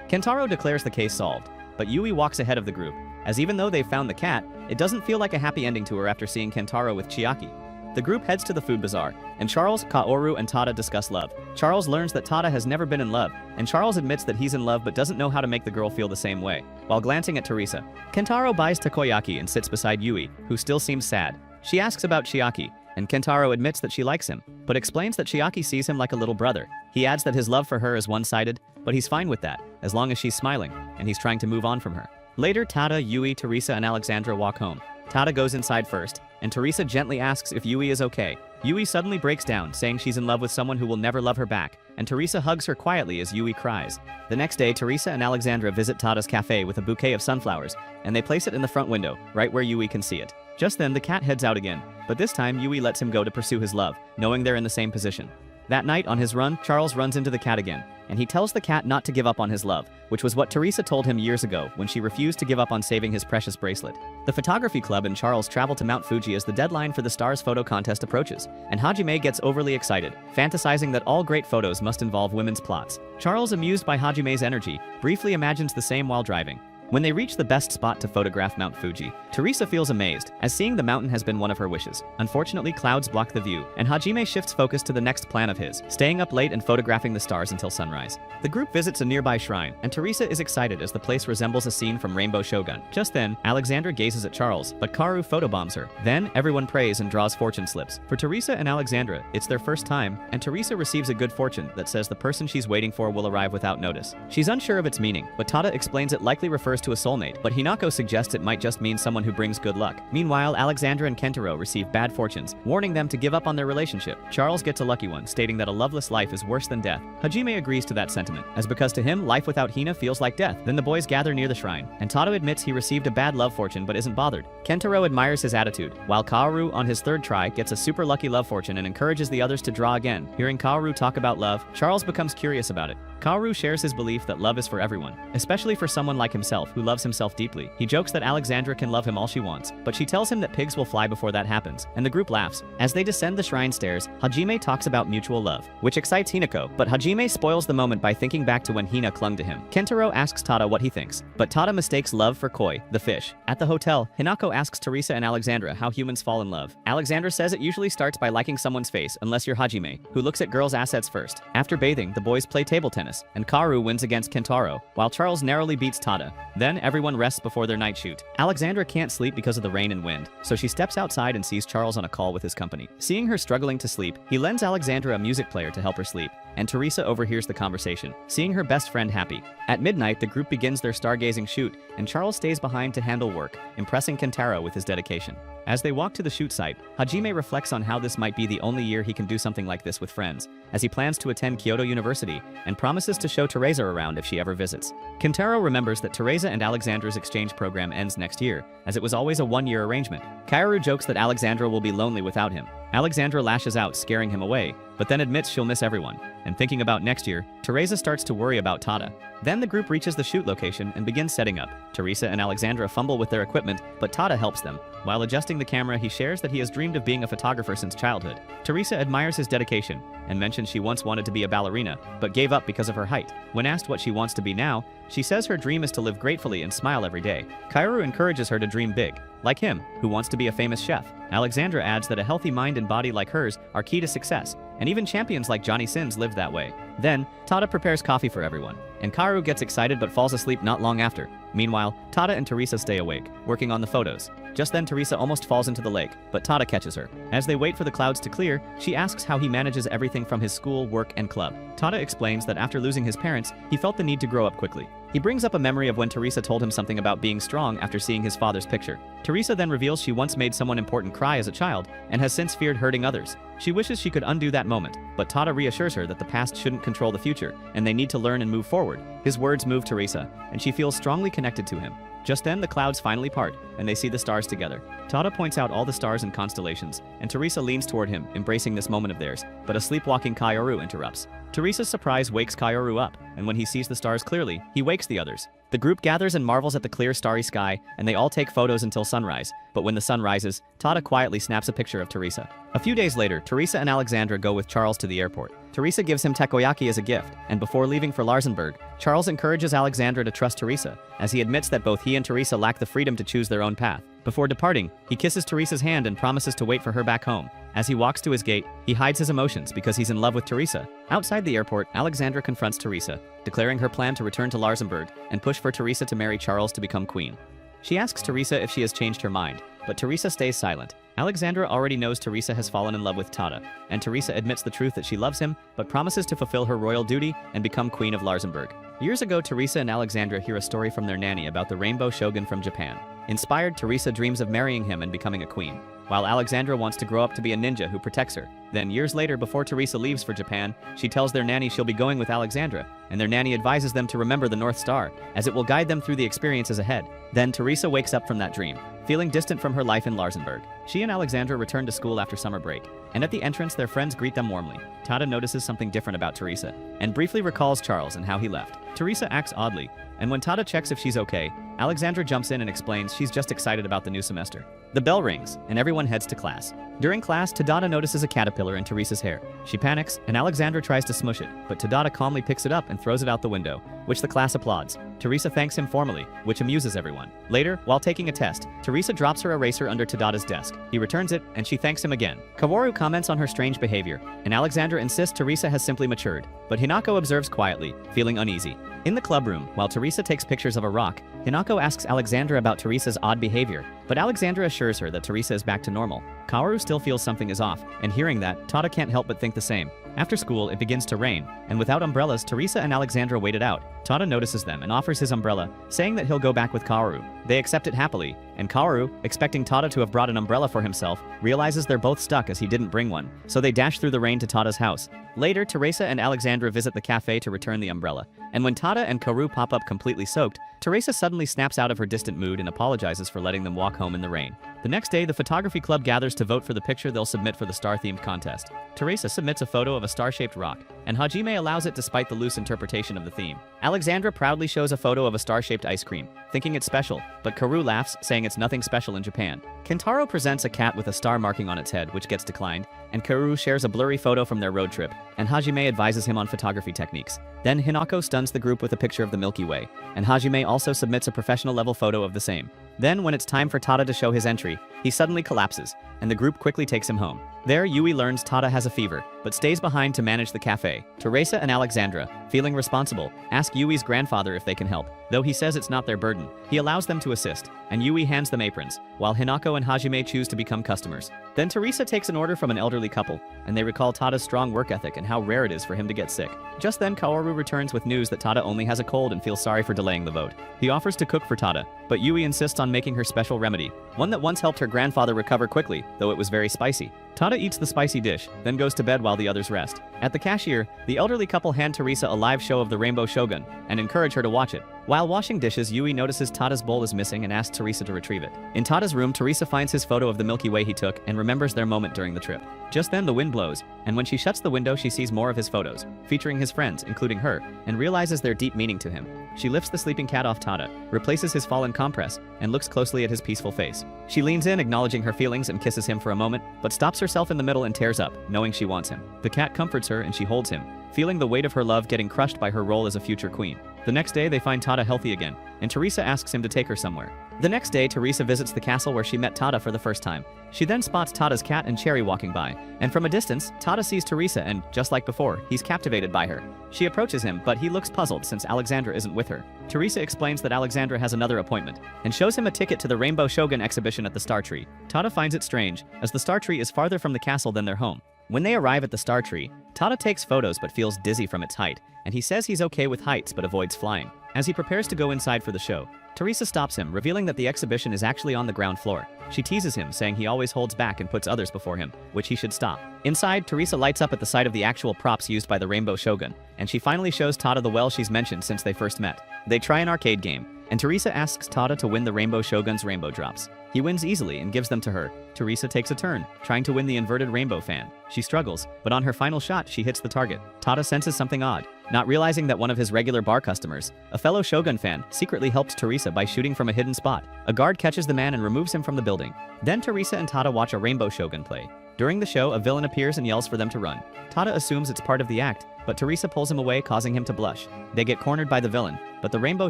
Kentaro declares the case solved, but Yui walks ahead of the group, as even though they've found the cat, it doesn't feel like a happy ending to her after seeing Kentaro with Chiaki. The group heads to the food bazaar, and Charles, Kaoru, and Tada discuss love. Charles learns that Tada has never been in love, and Charles admits that he's in love but doesn't know how to make the girl feel the same way, while glancing at Teresa. Kentaro buys takoyaki and sits beside Yui, who still seems sad. She asks about Chiaki, and Kentaro admits that she likes him, but explains that Chiaki sees him like a little brother. He adds that his love for her is one-sided, but he's fine with that, as long as she's smiling, and he's trying to move on from her. Later, Tada, Yui, Teresa, and Alexandra walk home. Tada goes inside first, and Teresa gently asks if Yui is okay. Yui suddenly breaks down, saying she's in love with someone who will never love her back, and Teresa hugs her quietly as Yui cries. The next day, Teresa and Alexandra visit Tada's cafe with a bouquet of sunflowers, and they place it in the front window, right where Yui can see it. Just then, the cat heads out again, but this time Yui lets him go to pursue his love, knowing they're in the same position. That night, on his run, Charles runs into the cat again, and he tells the cat not to give up on his love, which was what Teresa told him years ago when she refused to give up on saving his precious bracelet. The photography club and Charles travel to Mount Fuji as the deadline for the Stars photo contest approaches, and Hajime gets overly excited, fantasizing that all great photos must involve women's plots. Charles, amused by Hajime's energy, briefly imagines the same while driving. When they reach the best spot to photograph Mount Fuji, Teresa feels amazed, as seeing the mountain has been one of her wishes. Unfortunately, clouds block the view, and Hajime shifts focus to the next plan of his, staying up late and photographing the stars until sunrise. The group visits a nearby shrine, and Teresa is excited as the place resembles a scene from Rainbow Shogun. Just then, Alexandra gazes at Charles, but Kaoru photobombs her. Then, everyone prays and draws fortune slips. For Teresa and Alexandra, it's their first time, and Teresa receives a good fortune that says the person she's waiting for will arrive without notice. She's unsure of its meaning, but Tada explains it likely refers to a soulmate, but Hinako suggests it might just mean someone who brings good luck. Meanwhile, Alexandra and Kentaro receive bad fortunes, warning them to give up on their relationship. Charles gets a lucky one, stating that a loveless life is worse than death. Hajime agrees to that sentiment, as because to him, life without Hina feels like death. Then the boys gather near the shrine, and Tada admits he received a bad love fortune but isn't bothered. Kentaro admires his attitude, while Kaoru, on his third try, gets a super lucky love fortune and encourages the others to draw again. Hearing Kaoru talk about love, Charles becomes curious about it. Kaoru shares his belief that love is for everyone, especially for someone like himself who loves himself deeply. He jokes that Alexandra can love him all she wants, but she tells him that pigs will fly before that happens, and the group laughs. As they descend the shrine stairs, Hajime talks about mutual love, which excites Hinako, but Hajime spoils the moment by thinking back to when Hina clung to him. Kentaro asks Tada what he thinks, but Tada mistakes love for koi, the fish. At the hotel, Hinako asks Teresa and Alexandra how humans fall in love. Alexandra says it usually starts by liking someone's face, unless you're Hajime, who looks at girls' assets first. After bathing, the boys play table tennis, and Kaoru wins against Kentaro, while Charles narrowly beats Tada. Then everyone rests before their night shoot. Alexandra can't sleep because of the rain and wind, so she steps outside and sees Charles on a call with his company. Seeing her struggling to sleep, he lends Alexandra a music player to help her sleep, and Teresa overhears the conversation, seeing her best friend happy. At midnight, the group begins their stargazing shoot, and Charles stays behind to handle work, impressing Kentaro with his dedication. As they walk to the shoot site, Hajime reflects on how this might be the only year he can do something like this with friends, as he plans to attend Kyoto University and promises to show Teresa around if she ever visits. Kentaro remembers that Teresa and Alexandra's exchange program ends next year, as it was always a one-year arrangement. Kaoru jokes that Alexandra will be lonely without him. Alexandra lashes out, scaring him away, but then admits she'll miss everyone. And thinking about next year, Teresa starts to worry about Tada. Then the group reaches the shoot location and begins setting up. Teresa and Alexandra fumble with their equipment, but Tada helps them. While adjusting the camera, he shares that he has dreamed of being a photographer since childhood. Teresa admires his dedication and mentions she once wanted to be a ballerina, but gave up because of her height. When asked what she wants to be now, she says her dream is to live gratefully and smile every day. Kaoru encourages her to dream big, like him, who wants to be a famous chef. Alexandra adds that a healthy mind and body like hers are key to success, and even champions like Johnny Sins live that way. Then, Tada prepares coffee for everyone, and Kaoru gets excited but falls asleep not long after. Meanwhile, Tada and Teresa stay awake, working on the photos. Just then, Teresa almost falls into the lake, but Tada catches her. As they wait for the clouds to clear, she asks how he manages everything from his school, work, and club. Tada explains that after losing his parents, he felt the need to grow up quickly. He brings up a memory of when Teresa told him something about being strong after seeing his father's picture. Teresa then reveals she once made someone important cry as a child and has since feared hurting others. She wishes she could undo that moment, but Tada reassures her that the past shouldn't control the future and they need to learn and move forward. His words move Teresa, and she feels strongly connected to him. Just then, the clouds finally part, and they see the stars together. Tada points out all the stars and constellations, and Teresa leans toward him, embracing this moment of theirs, but a sleepwalking Kaoru interrupts. Teresa's surprise wakes Kaoru up, and when he sees the stars clearly, he wakes the others. The group gathers and marvels at the clear starry sky, and they all take photos until sunrise, but when the sun rises, Tada quietly snaps a picture of Teresa. A few days later, Teresa and Alexandra go with Charles to the airport. Teresa gives him takoyaki as a gift, and before leaving for Larsenburg, Charles encourages Alexandra to trust Teresa, as he admits that both he and Teresa lack the freedom to choose their own path. Before departing, he kisses Teresa's hand and promises to wait for her back home. As he walks to his gate, he hides his emotions because he's in love with Teresa. Outside the airport, Alexandra confronts Teresa, declaring her plan to return to Larsenburg and push for Teresa to marry Charles to become queen. She asks Teresa if she has changed her mind, but Teresa stays silent. Alexandra already knows Teresa has fallen in love with Tada, and Teresa admits the truth that she loves him, but promises to fulfill her royal duty and become queen of Larsenburg. Years ago, Teresa and Alexandra hear a story from their nanny about the Rainbow Shogun from Japan. Inspired, Teresa dreams of marrying him and becoming a queen, while Alexandra wants to grow up to be a ninja who protects her. Then, years later, before Teresa leaves for Japan, she tells their nanny she'll be going with Alexandra, and their nanny advises them to remember the North Star, as it will guide them through the experiences ahead. Then, Teresa wakes up from that dream, feeling distant from her life in Larsenburg. She and Alexandra return to school after summer break, and at the entrance their friends greet them warmly. Tada notices something different about Teresa, and briefly recalls Charles and how he left. Teresa acts oddly, and when Tada checks if she's okay, Alexandra jumps in and explains she's just excited about the new semester. The bell rings, and everyone heads to class. During class, Tadada notices a caterpillar in Teresa's hair. She panics, and Alexandra tries to smush it, but Tadada calmly picks it up and throws it out the window, which the class applauds. Teresa thanks him formally, which amuses everyone. Later, while taking a test, Teresa drops her eraser under Tadada's desk. He returns it, and she thanks him again. Kaworu comments on her strange behavior, and Alexandra insists Teresa has simply matured, but Hinako observes quietly, feeling uneasy. In the clubroom, while Teresa takes pictures of a rock, Hinako asks Alexandra about Teresa's odd behavior, but Alexandra assures her that Teresa is back to normal. Kaworu still feels something is off, and hearing that, Tada can't help but think the same. After school, it begins to rain, and without umbrellas, Teresa and Alexandra wait it out. Tada notices them and offers his umbrella, saying that he'll go back with Kaworu. They accept it happily, and Kaworu, expecting Tada to have brought an umbrella for himself, realizes they're both stuck as he didn't bring one, so they dash through the rain to Tada's house. Later, Teresa and Alexandra visit the cafe to return the umbrella, and when Tada and Kaworu pop up completely soaked, Teresa suddenly snaps out of her distant mood and apologizes for letting them walk home in the rain. The next day, the photography club gathers to vote for the picture they'll submit for the star-themed contest. Teresa submits a photo of a star-shaped rock, and Hajime allows it despite the loose interpretation of the theme. Alexandra proudly shows a photo of a star-shaped ice cream, thinking it's special, but Kaworu laughs, saying it's nothing special in Japan. Kentaro presents a cat with a star marking on its head, which gets declined, and Kaworu shares a blurry photo from their road trip, and Hajime advises him on photography techniques. Then Hinako stuns the group with a picture of the Milky Way, and Hajime also submits a professional-level photo of the same. Then, when it's time for Tada to show his entry, he suddenly collapses, and the group quickly takes him home. There, Yui learns Tada has a fever, but stays behind to manage the cafe. Teresa and Alexandra, feeling responsible, ask Yui's grandfather if they can help. Though he says it's not their burden, he allows them to assist, and Yui hands them aprons, while Hinako and Hajime choose to become customers. Then Teresa takes an order from an elderly couple, and they recall Tada's strong work ethic and how rare it is for him to get sick. Just then, Kaworu returns with news that Tada only has a cold and feels sorry for delaying the vote. He offers to cook for Tada, but Yui insists on making her special remedy, one that once helped her grandfather recover quickly, though it was very spicy. Tada eats the spicy dish, then goes to bed while the others rest. At the cashier, the elderly couple hand Teresa a live show of the Rainbow Shogun, and encourage her to watch it. While washing dishes, Yui notices Tada's bowl is missing and asks Teresa to retrieve it. In Tada's room, Teresa finds his photo of the Milky Way he took and remembers their moment during the trip. Just then, the wind blows, and when she shuts the window, she sees more of his photos, featuring his friends, including her, and realizes their deep meaning to him. She lifts the sleeping cat off Tada, replaces his fallen compress, and looks closely at his peaceful face. She leans in, acknowledging her feelings, and kisses him for a moment, but stops herself in the middle and tears up, knowing she wants him. The cat comforts her and she holds him, feeling the weight of her love getting crushed by her role as a future queen. The next day, they find Tada healthy again, and Teresa asks him to take her somewhere. The next day, Teresa visits the castle where she met Tada for the first time. She then spots Tada's cat and Cherry walking by, and from a distance, Tada sees Teresa and, just like before, he's captivated by her. She approaches him, but he looks puzzled since Alexandra isn't with her. Teresa explains that Alexandra has another appointment, and shows him a ticket to the Rainbow Shogun exhibition at the Star Tree. Tada finds it strange, as the Star Tree is farther from the castle than their home. When they arrive at the Star Tree, Tada takes photos but feels dizzy from its height, and he says he's okay with heights but avoids flying. As he prepares to go inside for the show, Teresa stops him, revealing that the exhibition is actually on the ground floor. She teases him, saying he always holds back and puts others before him, which he should stop. Inside, Teresa lights up at the sight of the actual props used by the Rainbow Shogun, and she finally shows Tada the well she's mentioned since they first met. They try an arcade game, and Teresa asks Tada to win the Rainbow Shogun's rainbow drops. He wins easily and gives them to her. Teresa takes a turn, trying to win the inverted rainbow fan. She struggles, but on her final shot, she hits the target. Tada senses something odd, not realizing that one of his regular bar customers, a fellow Shogun fan, secretly helped Teresa by shooting from a hidden spot. A guard catches the man and removes him from the building. Then Teresa and Tada watch a Rainbow Shogun play. During the show, a villain appears and yells for them to run. Tada assumes it's part of the act, but Teresa pulls him away, causing him to blush. They get cornered by the villain, but the Rainbow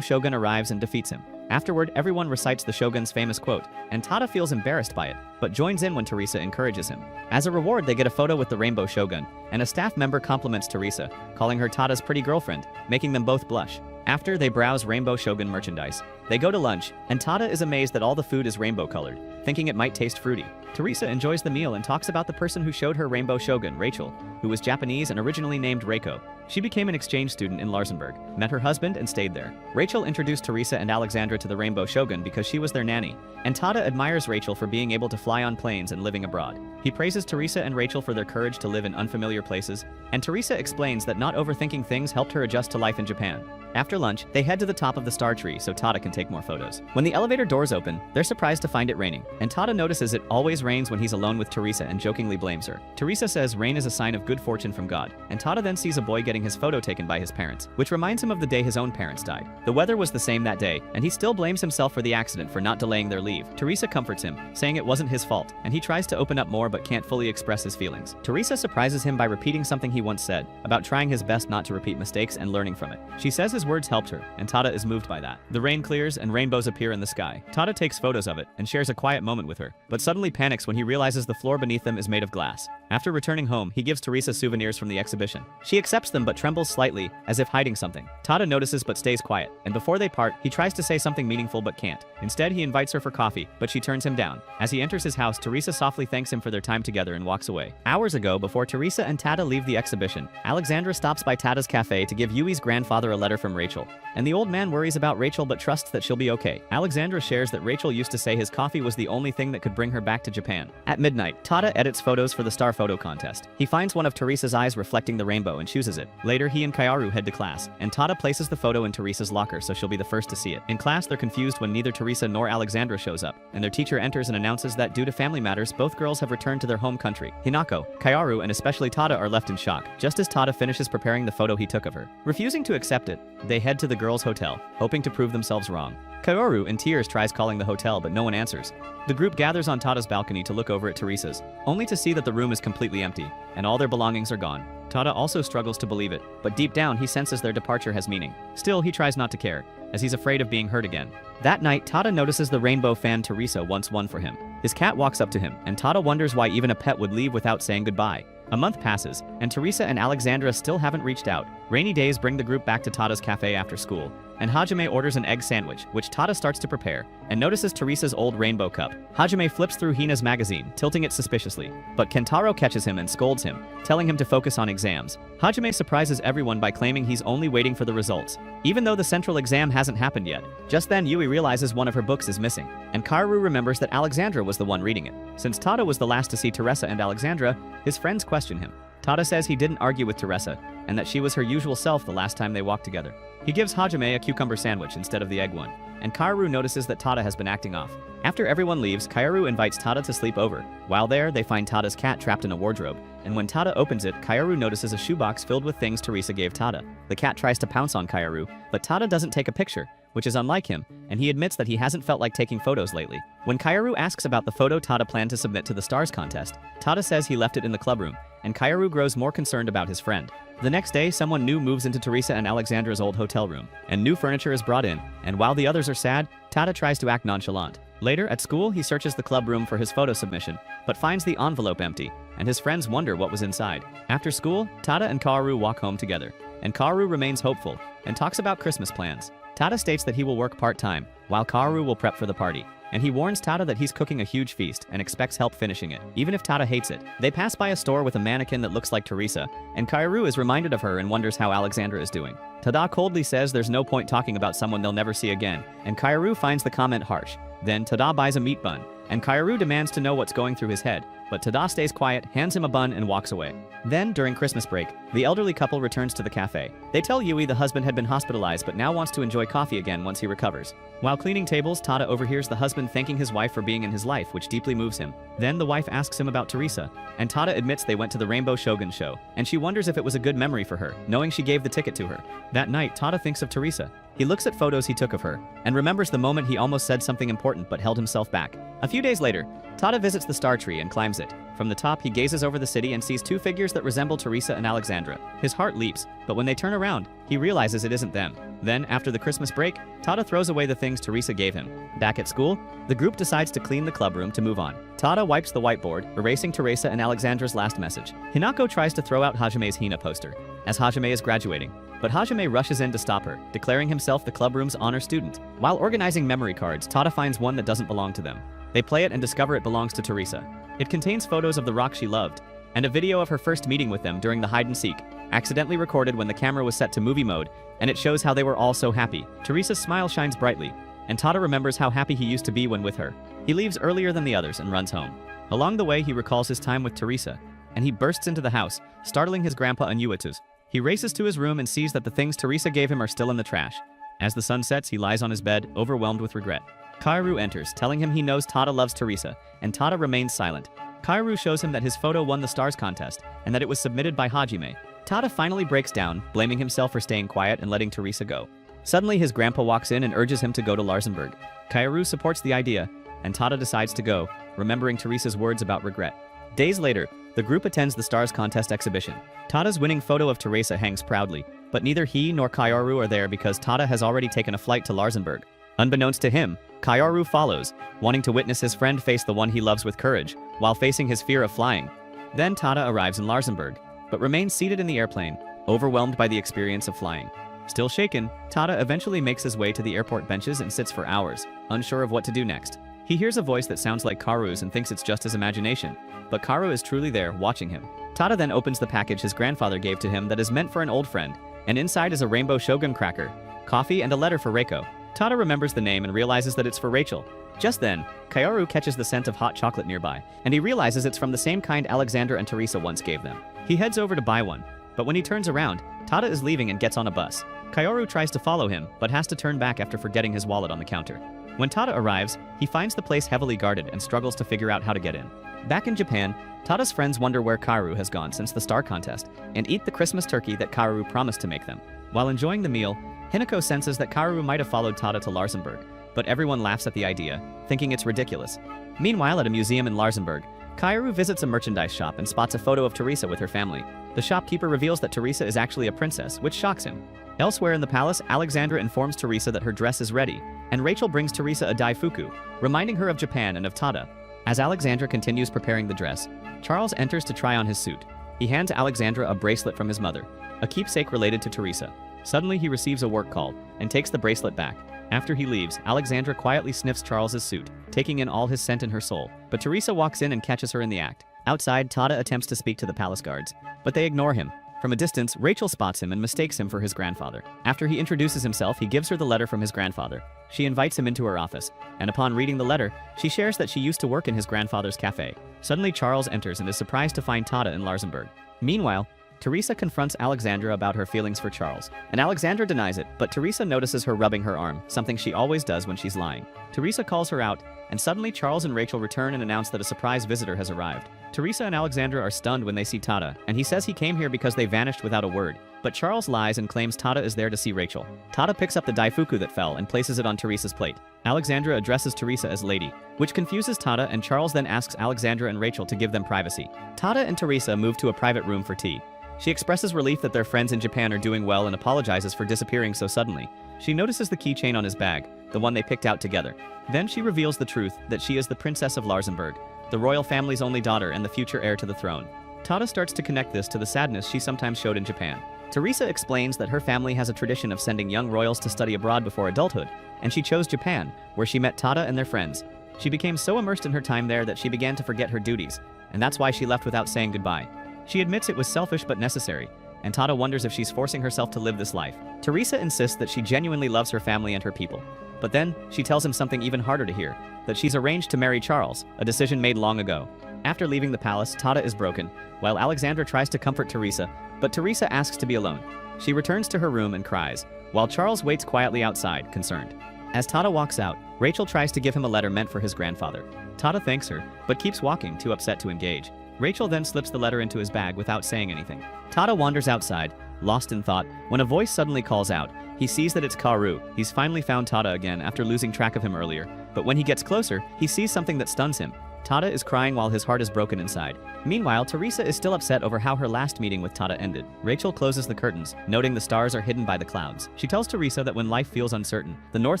Shogun arrives and defeats him. Afterward, everyone recites the Shogun's famous quote, and Tada feels embarrassed by it, but joins in when Teresa encourages him. As a reward, they get a photo with the Rainbow Shogun, and a staff member compliments Teresa, calling her Tada's pretty girlfriend, making them both blush. After, they browse Rainbow Shogun merchandise. They go to lunch, and Tada is amazed that all the food is rainbow-colored, thinking it might taste fruity. Teresa enjoys the meal and talks about the person who showed her Rainbow Shogun, Rachel, who was Japanese and originally named Reiko. She became an exchange student in Larsenburg, met her husband, and stayed there. Rachel introduced Teresa and Alexandra to the Rainbow Shogun because she was their nanny, and Tada admires Rachel for being able to fly on planes and living abroad. He praises Teresa and Rachel for their courage to live in unfamiliar places, and Teresa explains that not overthinking things helped her adjust to life in Japan. After lunch, they head to the top of the star tree so Tada can take more photos. When the elevator doors open, they're surprised to find it raining, and Tada notices it always rains when he's alone with Teresa and jokingly blames her. Teresa says rain is a sign of good fortune from God, and Tada then sees a boy getting his photo taken by his parents, which reminds him of the day his own parents died. The weather was the same that day, and he still blames himself for the accident for not delaying their leave. Teresa comforts him, saying it wasn't his fault, and he tries to open up more but can't fully express his feelings. Teresa surprises him by repeating something he once said, about trying his best not to repeat mistakes and learning from it. She says his words helped her, and Tada is moved by that. The rain clears and rainbows appear in the sky. Tada takes photos of it and shares a quiet moment with her, but suddenly panics when he realizes the floor beneath them is made of glass. After returning home, he gives Teresa souvenirs from the exhibition. She accepts them but trembles slightly, as if hiding something. Tada notices but stays quiet, and before they part, he tries to say something meaningful but can't. Instead, he invites her for coffee, but she turns him down. As he enters his house, Teresa softly thanks him for their time together and walks away. Hours ago, before Teresa and Tada leave the exhibition, Alexandra stops by Tada's cafe to give Yui's grandfather a letter from Rachel, and the old man worries about Rachel but trusts that she'll be okay. Alexandra shares that Rachel used to say his coffee was the only thing that could bring her back to Japan. At midnight, Tada edits photos for the star photo contest. He finds one of Teresa's eyes reflecting the rainbow and chooses it. Later, he and Kaoru head to class, and Tada places the photo in Teresa's locker so she'll be the first to see it. In class, they're confused when neither Teresa nor Alexandra shows up, and their teacher enters and announces that due to family matters, both girls have returned to their home country. Hinako, Kaoru, and especially Tada are left in shock, just as Tada finishes preparing the photo he took of her. Refusing to accept it, they head to the girls' hotel, hoping to prove themselves wrong. Kaoru, in tears, tries calling the hotel, but no one answers. The group gathers on Tada's balcony to look over at Teresa's, only to see that the room is completely empty, and all their belongings are gone. Tada also struggles to believe it, but deep down he senses their departure has meaning. Still, he tries not to care, as he's afraid of being hurt again. That night, Tada notices the rainbow fan Teresa once won for him. His cat walks up to him, and Tada wonders why even a pet would leave without saying goodbye. A month passes, and Teresa and Alexandra still haven't reached out. Rainy days bring the group back to Tada's cafe after school, and Hajime orders an egg sandwich, which Tada starts to prepare, and notices Teresa's old rainbow cup. Hajime flips through Hina's magazine, tilting it suspiciously, but Kentaro catches him and scolds him, telling him to focus on exams. Hajime surprises everyone by claiming he's only waiting for the results, even though the central exam hasn't happened yet. Just then, Yui realizes one of her books is missing, and Kaoru remembers that Alexandra was the one reading it. Since Tada was the last to see Teresa and Alexandra, his friends question him. Tada says he didn't argue with Teresa, and that she was her usual self the last time they walked together. He gives Hajime a cucumber sandwich instead of the egg one, and Kaoru notices that Tada has been acting off. After everyone leaves, Kaoru invites Tada to sleep over. While there, they find Tada's cat trapped in a wardrobe, and when Tada opens it, Kaoru notices a shoebox filled with things Teresa gave Tada. The cat tries to pounce on Kaoru, but Tada doesn't take a picture, which is unlike him, and he admits that he hasn't felt like taking photos lately. When Kaoru asks about the photo Tada planned to submit to the Stars contest, Tada says he left it in the clubroom, and Kaoru grows more concerned about his friend. The next day, someone new moves into Teresa and Alexandra's old hotel room, and new furniture is brought in, and while the others are sad, Tada tries to act nonchalant. Later, at school, he searches the club room for his photo submission, but finds the envelope empty, and his friends wonder what was inside. After school, Tada and Kaoru walk home together, and Kaoru remains hopeful, and talks about Christmas plans. Tada states that he will work part-time, while Kaoru will prep for the party, and he warns Tada that he's cooking a huge feast and expects help finishing it, even if Tada hates it. They pass by a store with a mannequin that looks like Teresa, and Kaoru is reminded of her and wonders how Alexandra is doing. Tada coldly says there's no point talking about someone they'll never see again, and Kaoru finds the comment harsh. Then Tada buys a meat bun, and Kaoru demands to know what's going through his head, but Tada stays quiet, hands him a bun, and walks away. Then, during Christmas break, the elderly couple returns to the cafe. They tell Yui the husband had been hospitalized but now wants to enjoy coffee again once he recovers. While cleaning tables, Tada overhears the husband thanking his wife for being in his life, which deeply moves him. Then the wife asks him about Teresa, and Tada admits they went to the Rainbow Shogun show, and she wonders if it was a good memory for her, knowing she gave the ticket to her. That night, Tada thinks of Teresa. He looks at photos he took of her, and remembers the moment he almost said something important but held himself back. A few days later, Tada visits the star tree and climbs it, From the top, he gazes over the city and sees two figures that resemble Teresa and Alexandra. His heart leaps, but when they turn around, he realizes it isn't them. Then, after the Christmas break, Tada throws away the things Teresa gave him. Back at school, the group decides to clean the club room to move on. Tada wipes the whiteboard, erasing Teresa and Alexandra's last message. Hinako tries to throw out Hajime's Hina poster, as Hajime is graduating, but Hajime rushes in to stop her, declaring himself the club room's honor student. While organizing memory cards, Tada finds one that doesn't belong to them. They play it and discover it belongs to Teresa. It contains photos of the rock she loved, and a video of her first meeting with them during the hide-and-seek, accidentally recorded when the camera was set to movie mode, and it shows how they were all so happy. Teresa's smile shines brightly, and Tada remembers how happy he used to be when with her. He leaves earlier than the others and runs home. Along the way, he recalls his time with Teresa, and he bursts into the house, startling his grandpa Anuitus. He races to his room and sees that the things Teresa gave him are still in the trash. As the sun sets, he lies on his bed, overwhelmed with regret. Kaoru enters, telling him he knows Tada loves Teresa, and Tada remains silent. Kaoru shows him that his photo won the stars contest, and that it was submitted by Hajime. Tada finally breaks down, blaming himself for staying quiet and letting Teresa go. Suddenly, his grandpa walks in and urges him to go to Larsenburg. Kaoru supports the idea, and Tada decides to go, remembering Teresa's words about regret. Days later, the group attends the stars contest exhibition. Tada's winning photo of Teresa hangs proudly, but neither he nor Kaoru are there because Tada has already taken a flight to Larsenburg. Unbeknownst to him, Kaoru follows, wanting to witness his friend face the one he loves with courage, while facing his fear of flying. Then Tada arrives in Larsenburg, but remains seated in the airplane, overwhelmed by the experience of flying. Still shaken, Tada eventually makes his way to the airport benches and sits for hours, unsure of what to do next. He hears a voice that sounds like Kaoru's and thinks it's just his imagination, but Kaoru is truly there, watching him. Tada then opens the package his grandfather gave to him that is meant for an old friend, and inside is a rainbow shogun cracker, coffee, and a letter for Reiko. Tada remembers the name and realizes that it's for Rachel. Just then, Kaoru catches the scent of hot chocolate nearby, and he realizes it's from the same kind Alexandra and Teresa once gave them. He heads over to buy one, but when he turns around, Tada is leaving and gets on a bus. Kaoru tries to follow him, but has to turn back after forgetting his wallet on the counter. When Tada arrives, he finds the place heavily guarded and struggles to figure out how to get in. Back in Japan, Tada's friends wonder where Kaoru has gone since the star contest, and eat the Christmas turkey that Kaoru promised to make them. While enjoying the meal, Hinako senses that Kaoru might have followed Tada to Larsenburg, but everyone laughs at the idea, thinking it's ridiculous. Meanwhile, at a museum in Larsenburg, Kaoru visits a merchandise shop and spots a photo of Teresa with her family. The shopkeeper reveals that Teresa is actually a princess, which shocks him. Elsewhere in the palace, Alexandra informs Teresa that her dress is ready, and Rachel brings Teresa a daifuku, reminding her of Japan and of Tada. As Alexandra continues preparing the dress, Charles enters to try on his suit. He hands Alexandra a bracelet from his mother, a keepsake related to Teresa. Suddenly, he receives a work call and takes the bracelet back. After he leaves, Alexandra quietly sniffs Charles's suit, taking in all his scent in her soul. But Teresa walks in and catches her in the act. Outside, Tada attempts to speak to the palace guards, but they ignore him. From a distance, Rachel spots him and mistakes him for his grandfather. After he introduces himself, he gives her the letter from his grandfather. She invites him into her office, and upon reading the letter, she shares that she used to work in his grandfather's cafe. Suddenly, Charles enters and is surprised to find Tada in Larsenburg. Meanwhile, Teresa confronts Alexandra about her feelings for Charles, and Alexandra denies it, but Teresa notices her rubbing her arm, something she always does when she's lying. Teresa calls her out, and suddenly Charles and Rachel return and announce that a surprise visitor has arrived. Teresa and Alexandra are stunned when they see Tada, and he says he came here because they vanished without a word. But Charles lies and claims Tada is there to see Rachel. Tada picks up the daifuku that fell and places it on Teresa's plate. Alexandra addresses Teresa as lady, which confuses Tada, and Charles then asks Alexandra and Rachel to give them privacy. Tada and Teresa move to a private room for tea. She expresses relief that their friends in Japan are doing well and apologizes for disappearing so suddenly. She notices the keychain on his bag, the one they picked out together. Then she reveals the truth, that she is the Princess of Larsenburg, the royal family's only daughter and the future heir to the throne. Tada starts to connect this to the sadness she sometimes showed in Japan. Teresa explains that her family has a tradition of sending young royals to study abroad before adulthood, and she chose Japan, where she met Tada and their friends. She became so immersed in her time there that she began to forget her duties, and that's why she left without saying goodbye. She admits it was selfish but necessary, and Tada wonders if she's forcing herself to live this life. Teresa insists that she genuinely loves her family and her people. But then, she tells him something even harder to hear, that she's arranged to marry Charles, a decision made long ago. After leaving the palace, Tada is broken, while Alexandra tries to comfort Teresa, but Teresa asks to be alone. She returns to her room and cries, while Charles waits quietly outside, concerned. As Tada walks out, Rachel tries to give him a letter meant for his grandfather. Tada thanks her, but keeps walking, too upset to engage. Rachel then slips the letter into his bag without saying anything. Tada wanders outside, lost in thought, when a voice suddenly calls out. He sees that it's Kaoru. He's finally found Tada again after losing track of him earlier, but when he gets closer, he sees something that stuns him. Tada is crying while his heart is broken inside. Meanwhile, Teresa is still upset over how her last meeting with Tada ended. Rachel closes the curtains, noting the stars are hidden by the clouds. She tells Teresa that when life feels uncertain, the North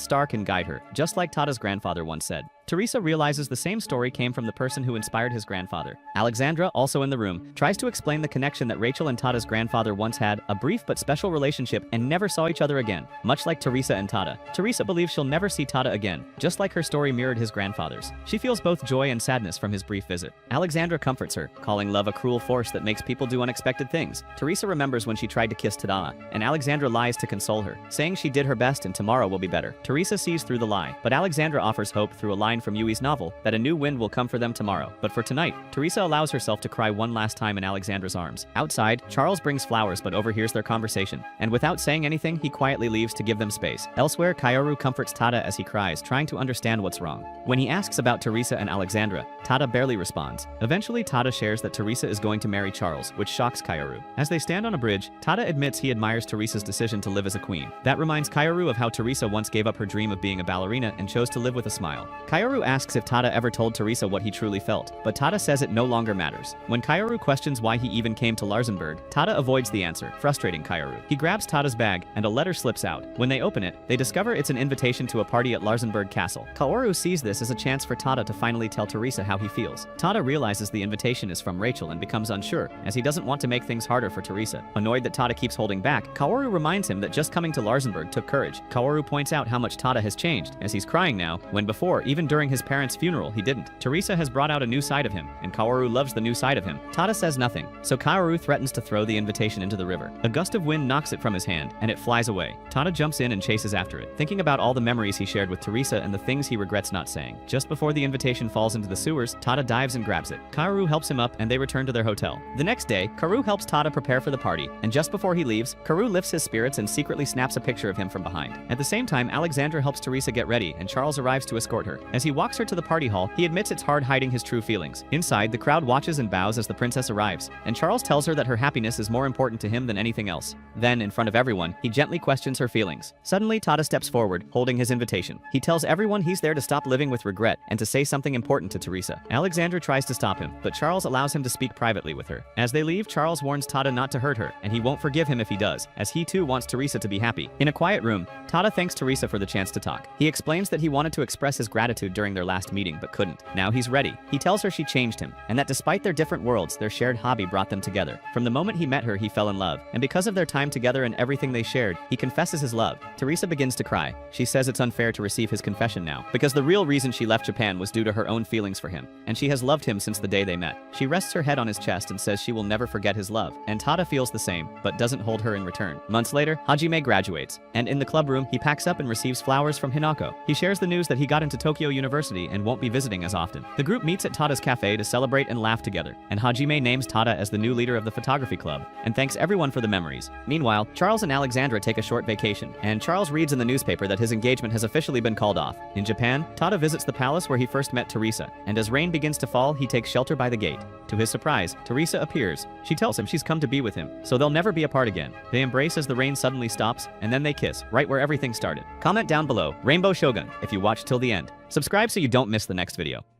Star can guide her, just like Tada's grandfather once said. Teresa realizes the same story came from the person who inspired his grandfather. Alexandra, also in the room, tries to explain the connection that Rachel and Tada's grandfather once had, a brief but special relationship, and never saw each other again. Much like Teresa and Tada, Teresa believes she'll never see Tada again, just like her story mirrored his grandfather's. She feels both joy and sadness from his brief visit. Alexandra comforts her, calling love a cruel force that makes people do unexpected things. Teresa remembers when she tried to kiss Tada, and Alexandra lies to console her, saying she did her best and tomorrow will be better. Teresa sees through the lie, but Alexandra offers hope through a line from Yui's novel that a new wind will come for them tomorrow. But for tonight, Teresa allows herself to cry one last time in Alexandra's arms. Outside, Charles brings flowers but overhears their conversation, and without saying anything, he quietly leaves to give them space. Elsewhere, Kaoru comforts Tada as he cries, trying to understand what's wrong. When he asks about Teresa and Alexandra, Tada barely responds. Eventually, Tada shares that Teresa is going to marry Charles, which shocks Kaoru. As they stand on a bridge, Tada admits he admires Teresa's decision to live as a queen. That reminds Kaoru of how Teresa once gave up her dream of being a ballerina and chose to live with a smile. Kaoru asks if Tada ever told Teresa what he truly felt, but Tada says it no longer matters. When Kaoru questions why he even came to Larsenburg, Tada avoids the answer, frustrating Kaoru. He grabs Tada's bag, and a letter slips out. When they open it, they discover it's an invitation to a party at Larsenburg Castle. Kaoru sees this as a chance for Tada to finally tell Teresa how he feels. Tada realizes the invitation is from Rachel and becomes unsure, as he doesn't want to make things harder for Teresa. Annoyed that Tada keeps holding back, Kaoru reminds him that just coming to Larsenburg took courage. Kaoru points out how much Tada has changed, as he's crying now, when before, even during his parents' funeral, he didn't. Teresa has brought out a new side of him, and Kaoru loves the new side of him. Tada says nothing, so Kaoru threatens to throw the invitation into the river. A gust of wind knocks it from his hand, and it flies away. Tada jumps in and chases after it, thinking about all the memories he shared with Teresa and the things he regrets not saying. Just before the invitation falls into the sewers, Tada dives and grabs it. Kaoru helps him up, and they return to their hotel. The next day, Kaoru helps Tada prepare for the party, and just before he leaves, Kaoru lifts his spirits and secretly snaps a picture of him from behind. At the same time, Alexandra helps Teresa get ready, and Charles arrives to escort her. As he walks her to the party hall, he admits it's hard hiding his true feelings. Inside, the crowd watches and bows as the princess arrives, and Charles tells her that her happiness is more important to him than anything else. Then, in front of everyone, he gently questions her feelings. Suddenly, Tada steps forward, holding his invitation. He tells everyone he's there to stop living with regret and to say something important to Teresa. Alexandra tries to stop him, but Charles allows him to speak privately with her. As they leave, Charles warns Tada not to hurt her, and he won't forgive him if he does, as he too wants Teresa to be happy. In a quiet room, Tada thanks Teresa for the chance to talk. He explains that he wanted to express his gratitude during their last meeting but couldn't. Now he's ready. He tells her she changed him, and that despite their different worlds, their shared hobby brought them together. From the moment he met her, he fell in love, and because of their time together and everything they shared, he confesses his love. Teresa begins to cry. She says it's unfair to receive his confession now, because the real reason she left Japan was due to her own feelings for him, and she has loved him since the day they met. She rests her head on his chest and says she will never forget his love, and Tada feels the same, but doesn't hold her in return. Months later, Hajime graduates, and in the club room, he packs up and receives flowers from Hinako. He shares the news that he got into Tokyo University and won't be visiting as often. The group meets at Tada's cafe to celebrate and laugh together, and Hajime names Tada as the new leader of the photography club, and thanks everyone for the memories. Meanwhile, Charles and Alexandra take a short vacation, and Charles reads in the newspaper that his engagement has officially been called off. In Japan, Tada visits the palace where he first met Teresa, and as rain begins to fall, he takes shelter by the gate. To his surprise, Teresa appears. She tells him she's come to be with him, so they'll never be apart again. They embrace as the rain suddenly stops, and then they kiss, right where everything started. Comment down below, Rainbow Shogun, if you watched till the end. Subscribe so you don't miss the next video.